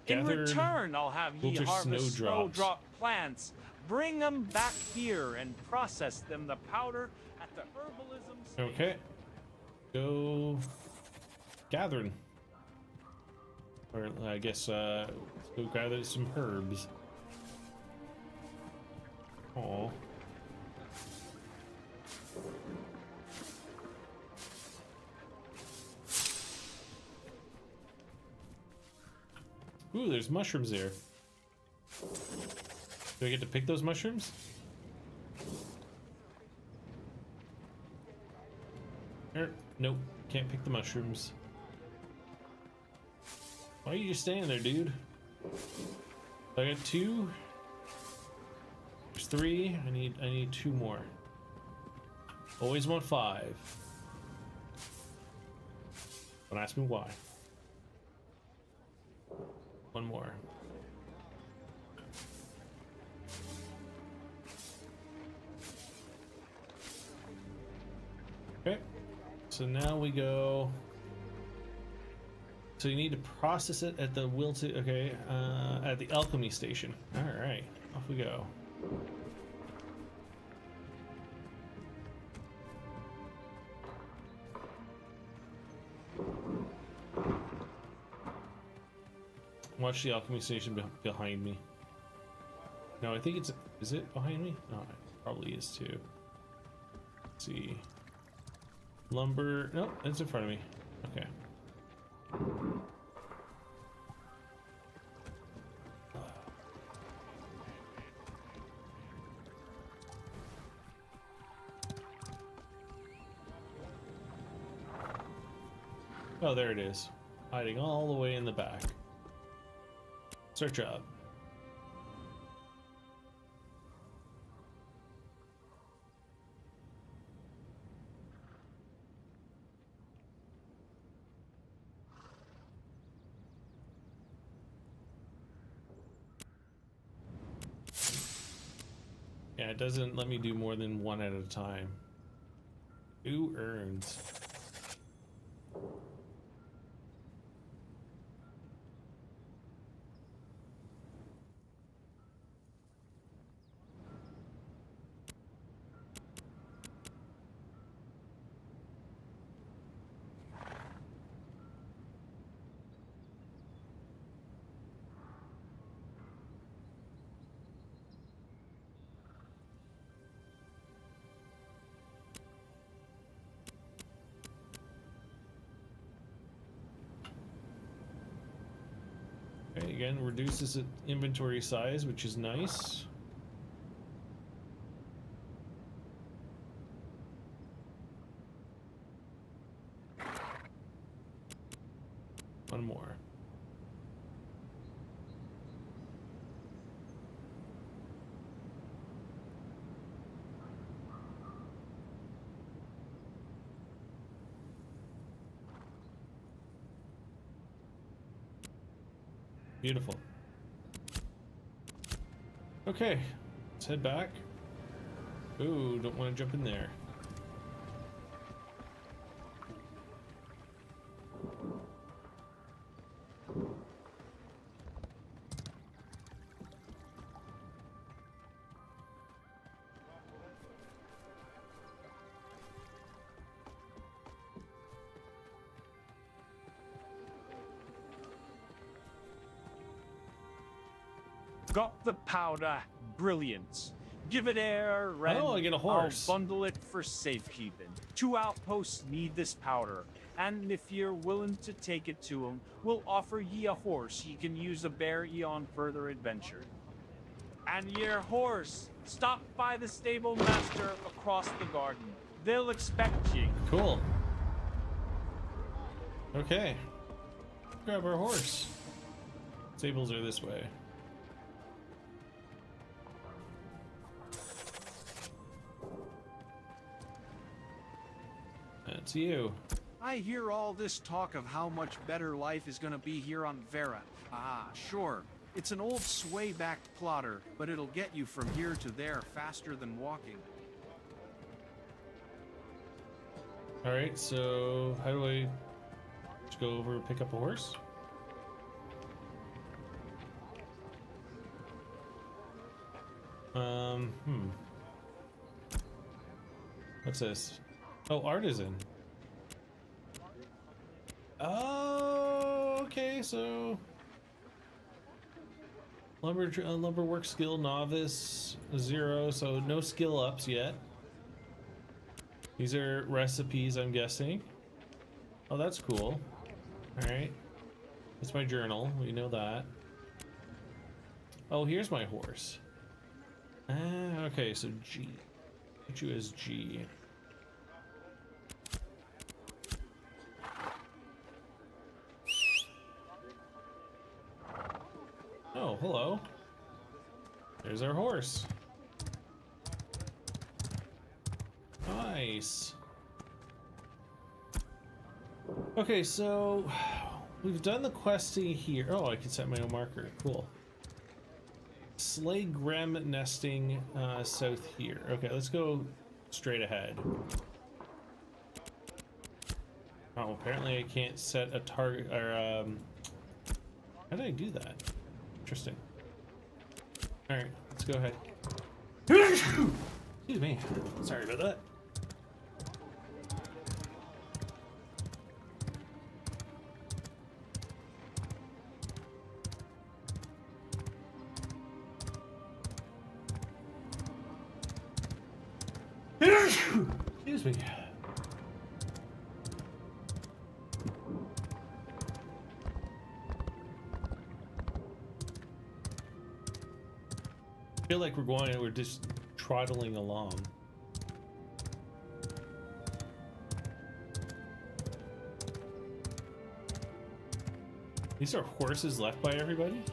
In Gathered return, I'll have ye winter harvest snowdrops. snowdrop plants, bring them back here, and process them to powder at the herbalism station. Okay. Go gathering. Or I guess let's go gather some herbs. Oh. Ooh, there's mushrooms there. Do I get to pick those mushrooms? Nope, can't pick the mushrooms. Why are you just standing there, dude? I got 2. There's 3. I need 2 more. Always want 5. Don't ask me why. 1 more. Okay. So now we go. So you need to process it at the at the alchemy station. All right, off we go. Watch the alchemy station behind me. No, I think it's. Is it behind me? No, it probably is too. Let's see. Lumber. No, it's in front of me. Okay. Oh, there it is. Hiding all the way in the back. Search up. Yeah, it doesn't let me do more than 1 at a time. 2 urns. Okay, again, reduces its inventory size, which is nice. One more. Beautiful. Okay, let's head back. Ooh, don't want to jump in there. Got the powder. Brilliant. Give it air, and Oh, I get a horse. I'll bundle it for safekeeping. 2 outposts need this powder, and if you're willing to take it to them, we'll offer ye a horse ye can use to bear ye on further adventure. And your horse, stop by the stable master across the garden. They'll expect ye. Cool. Okay. Grab our horse. Stables are this way. That's you. I hear all this talk of how much better life is gonna be here on Vera. Ah, sure. It's an old sway-backed plotter, but it'll get you from here to there faster than walking. Alright, so how do I just go over and pick up a horse? What's this? Oh, artisan. Oh, okay, so lumberwork skill novice 0, so no skill ups yet. These are recipes, I'm guessing. Oh, that's cool. All right, that's my journal. We know that. Oh, here's my horse. Okay, so G. Put you as G. Oh, hello. There's our horse. Nice. Okay, so we've done the questing here. Oh, I can set my own marker. Cool. Slay Grem nesting south here. Okay, let's go straight ahead. Oh, apparently I can't set a target or how did I do that? Interesting. All right, let's go ahead. Excuse me. Sorry about that. Excuse me. I feel like we're just trottling along. These are horses left by everybody?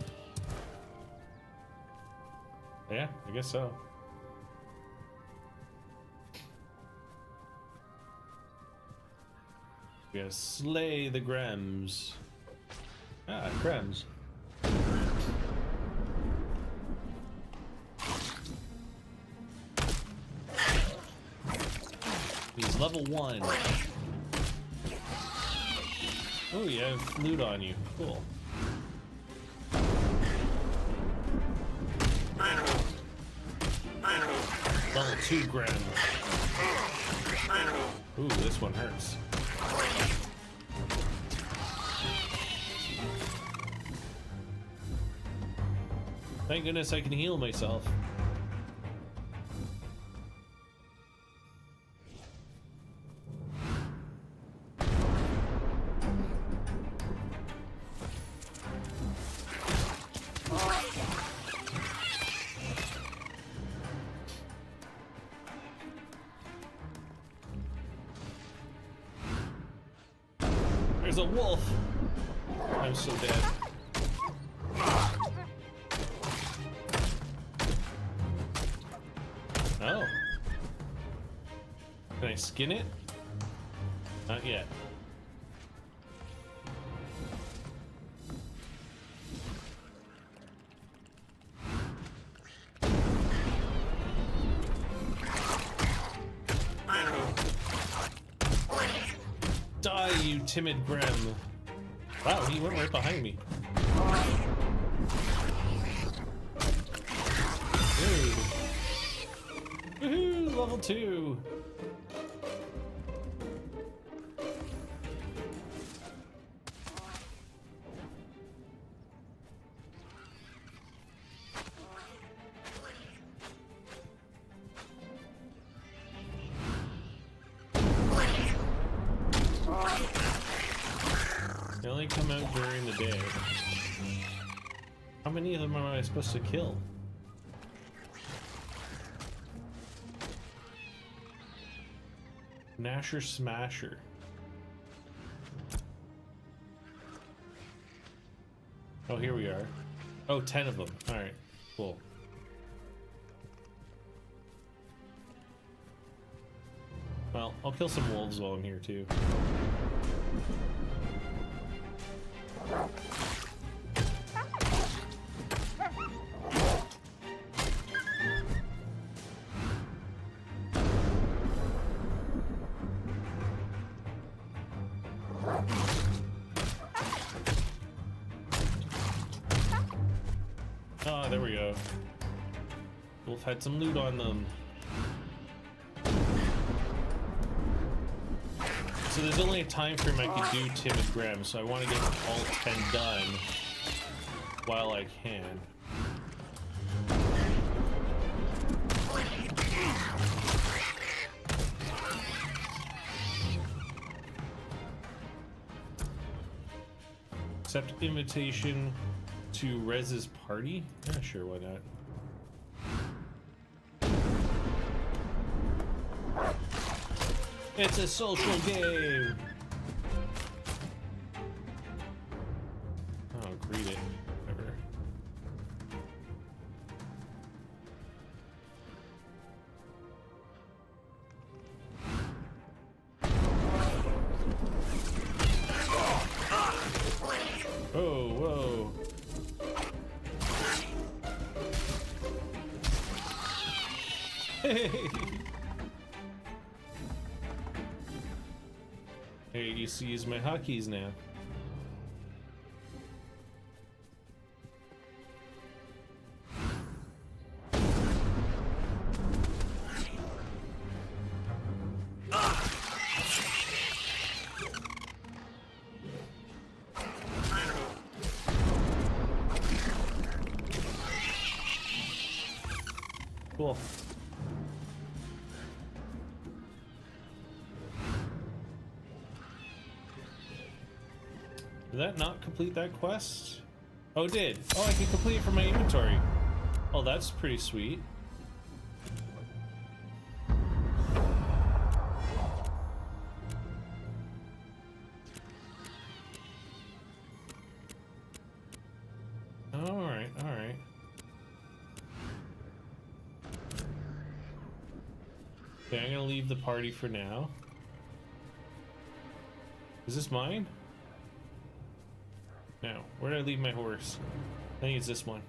Yeah, I guess so. We gotta slay the Grems. Ah, Grems. He's level 1. Oh, you have loot on you. Cool. Level 2 Grem. Ooh, this one hurts. Thank goodness I can heal myself. a wolf. I'm so dead. Oh. Can I skin it? Not yet. Die, you timid Grem. Wow, he went right behind me. Dude. Woohoo, level 2. They only come out during the day. How many of them am I supposed to kill? Nasher Smasher. Oh, here we are. Oh, 10 of them. Alright, cool. Well, I'll kill some wolves while I'm here too. Oh, there we go. Wolf had some loot on them. So there's only a time frame I can do Timid Grem, so I want to get all 10 done while I can. Accept invitation to Rez's party? Yeah, sure, why not? It's a social game! Oh, greet it. Whatever. Oh, whoa. Hey! Hey, you used to use my hotkeys now. Cool. Did that not complete that quest? Oh, it did. Oh, I can complete it from my inventory. Oh, that's pretty sweet. Alright, alright. Okay, I'm gonna leave the party for now. Is this mine? No. Where did I leave my horse? I think it's this one.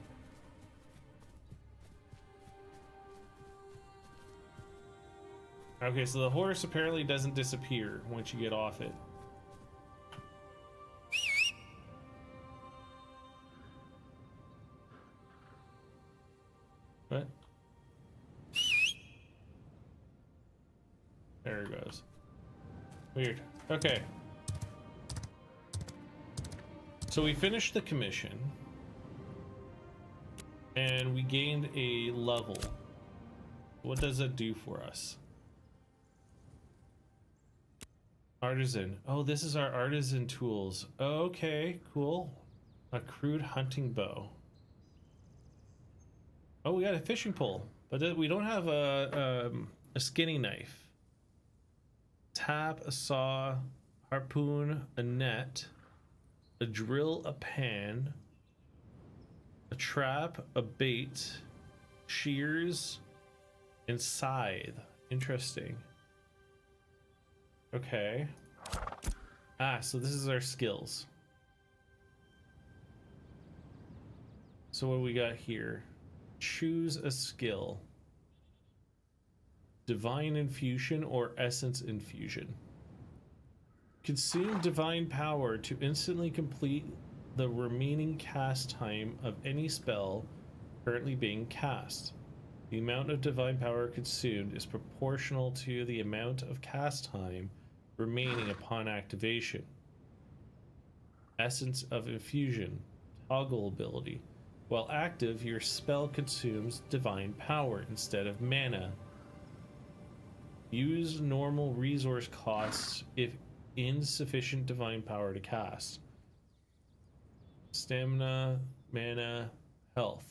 Okay, so the horse apparently doesn't disappear once you get off it. What? There it goes. Weird. Okay. So we finished the commission, and we gained a level. What does that do for us? Artisan. Oh, this is our artisan tools. Okay, cool. A crude hunting bow. Oh, we got a fishing pole, but we don't have a skinning knife. Tap, a saw, harpoon, a net, a drill, a pan, a trap, a bait, shears, and scythe. Interesting. Okay. So this is our skills. So what do we got here? Choose a skill. Divine Infusion or Essence Infusion. Consume divine power to instantly complete the remaining cast time of any spell currently being cast. The amount of divine power consumed is proportional to the amount of cast time remaining upon activation. Essence of Infusion. Toggle ability. While active, your spell consumes divine power instead of mana. Use normal resource costs if insufficient divine power to cast. Stamina, mana, health.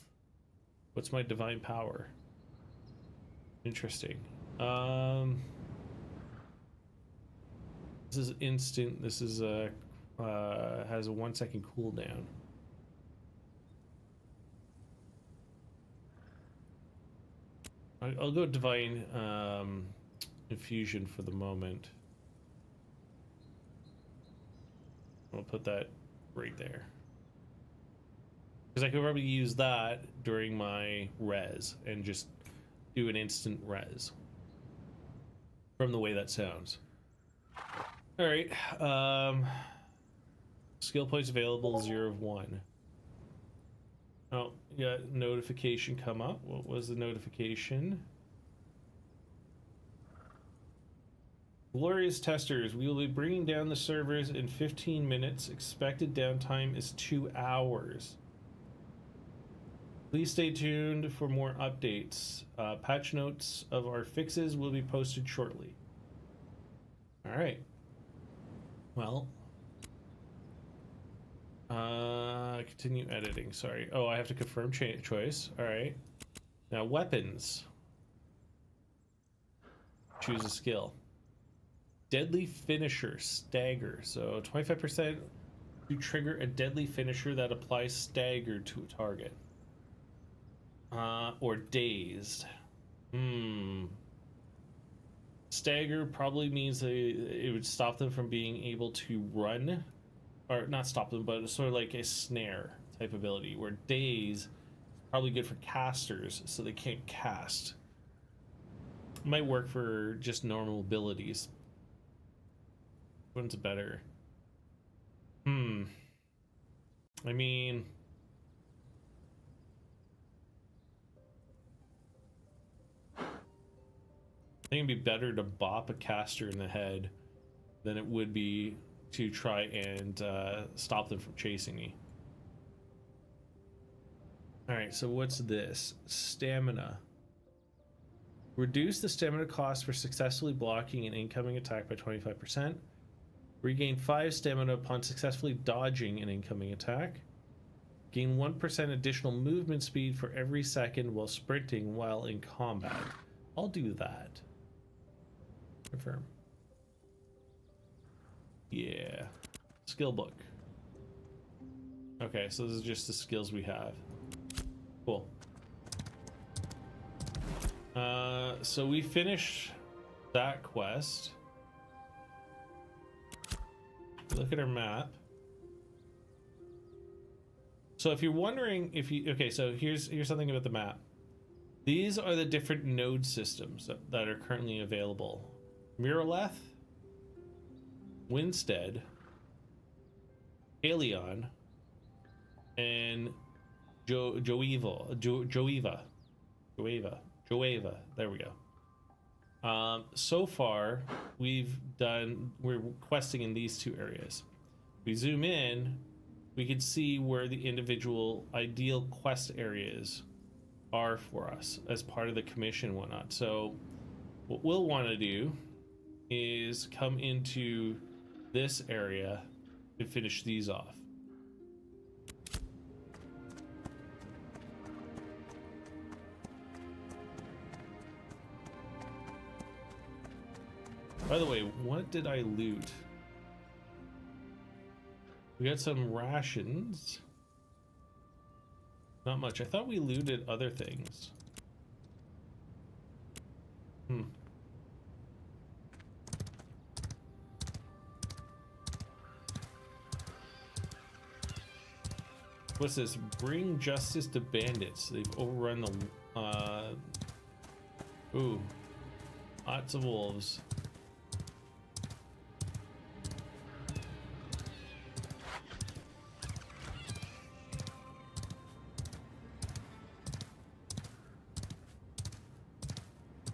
What's my divine power? Interesting. This is instant. This is a has a 1 second cooldown. I'll go divine infusion for the moment. I'll put that right there. Because I could probably use that during my res and just do an instant res. From the way that sounds. Alright. Skill points available 0 of 1. Oh, yeah, notification come up. What was the notification? Glorious testers, we will be bringing down the servers in 15 minutes. Expected downtime is 2 hours. Please stay tuned for more updates. Patch notes of our fixes will be posted shortly. All right. Well, continue editing. Sorry. Oh, I have to confirm choice. All right. Now weapons. Choose a skill. Deadly finisher, stagger. So 25% to trigger a deadly finisher that applies stagger to a target. Or dazed. Stagger probably means that it would stop them from being able to run. Or not stop them, but sort of like a snare type ability. Where daze is probably good for casters, so they can't cast. Might work for just normal abilities. Which one's better? I mean, I think it'd be better to bop a caster in the head than it would be to try and stop them from chasing me. Alright, so what's this? Stamina. Reduce the stamina cost for successfully blocking an incoming attack by 25%. Regain 5 stamina upon successfully dodging an incoming attack. Gain 1% additional movement speed for every second while sprinting while in combat. I'll do that. Confirm. Yeah. Skill book. Okay, so this is just the skills we have. Cool. So we finished that quest. Look at our map. So if you're wondering if you... Okay, so here's something about the map. These are the different node systems that are currently available. Miraleth, Winstead, Halion, and Joeva. There we go. So far, we're questing in these 2 areas. If we zoom in, we can see where the individual ideal quest areas are for us as part of the commission and whatnot. So what we'll want to do is come into this area and finish these off. By the way, what did I loot We got some rations. Not much. I thought we looted other things. What's this? Bring justice to bandits. They've overrun the ooh. Lots of wolves.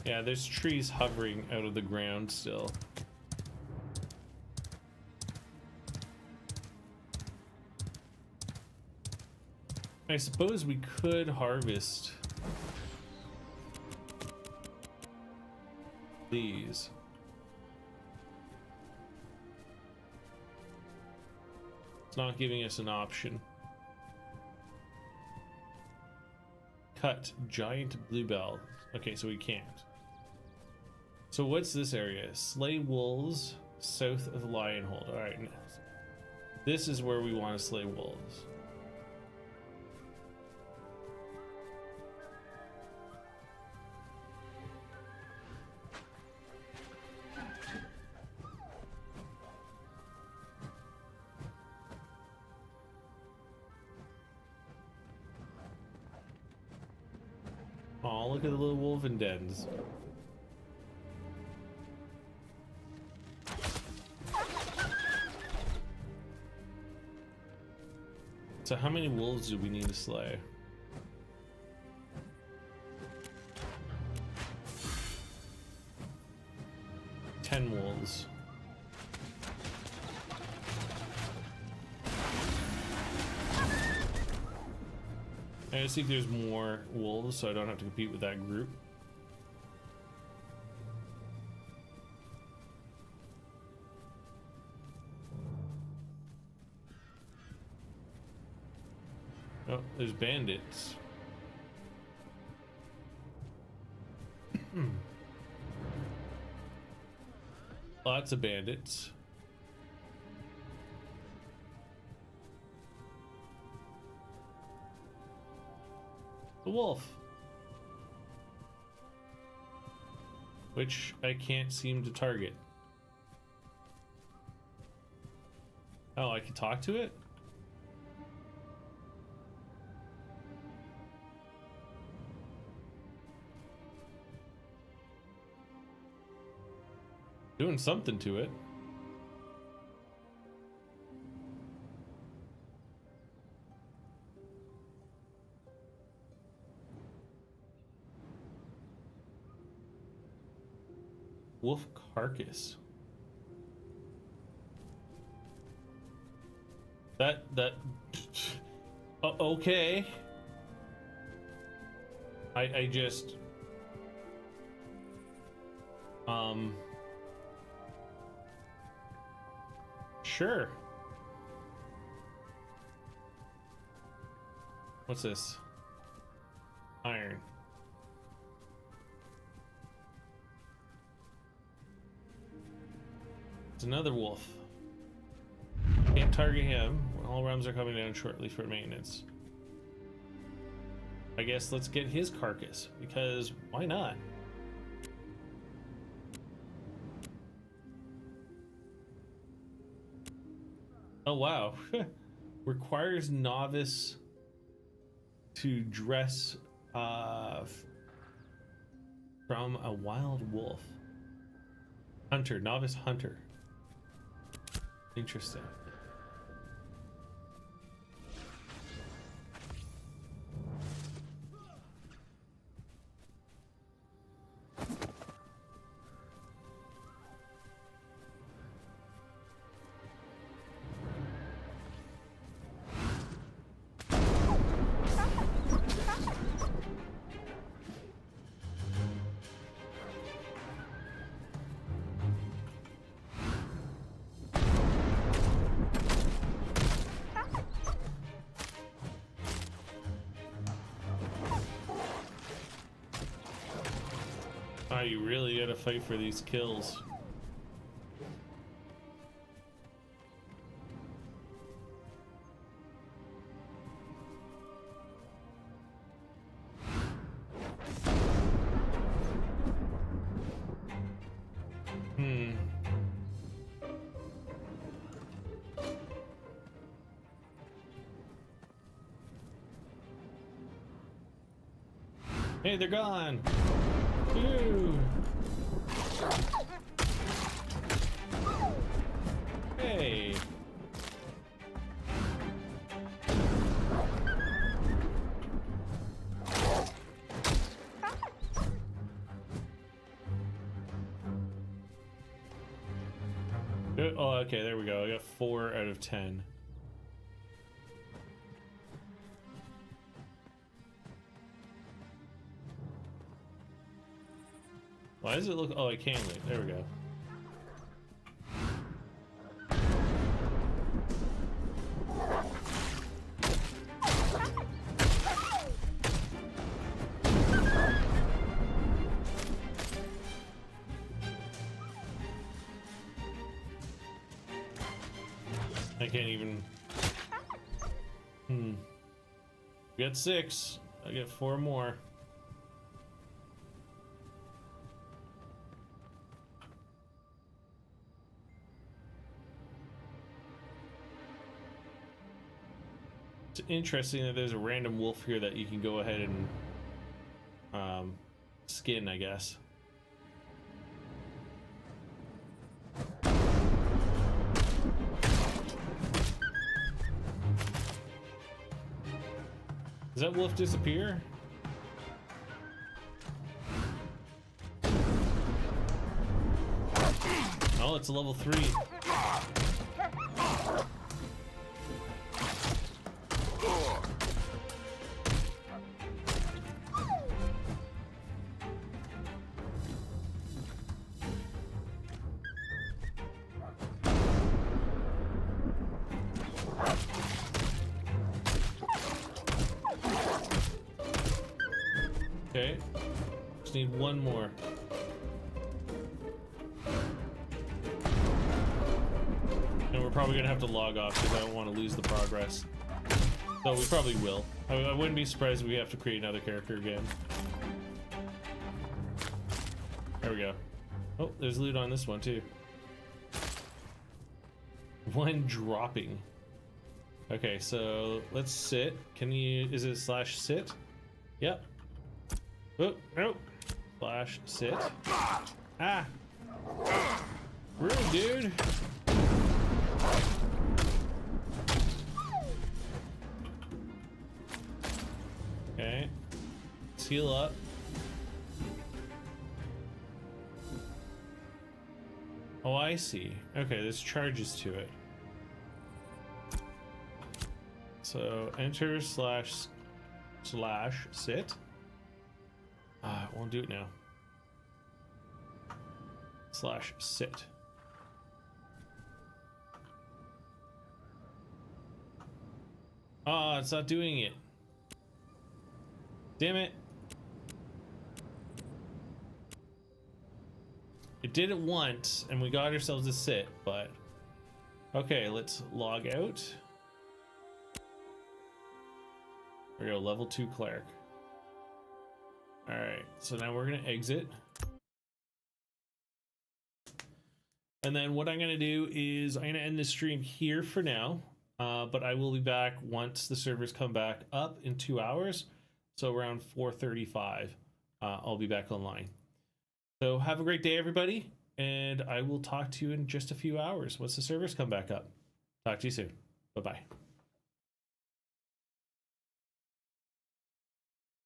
Yeah, there's trees hovering out of the ground still. I suppose we could harvest these. It's not giving us an option. Cut giant bluebell. Okay, so we can't. So what's this area? Slay wolves south of Lionhold. All right, this is where we want to slay wolves. Oh, look at the little wolven dens. So how many wolves do we need to slay? Ten wolves. I just think there's more wolves, so I don't have to compete with that group. Oh, there's bandits. Lots of bandits. A wolf. Which I can't seem to target. Oh, I can talk to it? Doing something to it. Wolf carcass. That okay. I just sure. What's this? Iron. It's another wolf. Can't target him. All realms are coming down shortly for maintenance. I guess let's get his carcass, because why not? Oh wow. Requires novice to dress from a wild wolf. Hunter, novice hunter. Interesting. Oh, you really gotta fight for these kills. Hey, they're gone. Ew. Hey. Oh, okay, there we go. I got 4 out of 10. Why does it look... Oh, I can leave. There we go. I can't even... We got 6. I get 4 more. It's interesting that there's a random wolf here that you can go ahead and skin, I guess. Does that wolf disappear? Oh, it's a level 3. Okay, just need 1 more. And we're probably gonna have to log off because I don't want to lose the progress. So we probably will. I wouldn't be surprised if we have to create another character again. There we go. Oh, there's loot on this one too. 1 dropping. Okay, so let's sit. Can you, is it slash sit? Yep. Oh, no. Slash sit. Ah! Rude, dude! Okay. Let's heal up. Oh, I see. Okay, there's charges to it. So enter slash sit. It won't do it now. Slash sit. Oh, it's not doing it. Damn it. It did it once and we got ourselves a sit, but okay, let's log out. There we go, level 2 cleric. Alright, so now we're gonna exit. And then what I'm gonna do is I'm gonna end the stream here for now. But I will be back once the servers come back up in 2 hours. So around 4:35, I'll be back online. So have a great day, everybody. And I will talk to you in just a few hours once the servers come back up. Talk to you soon. Bye-bye.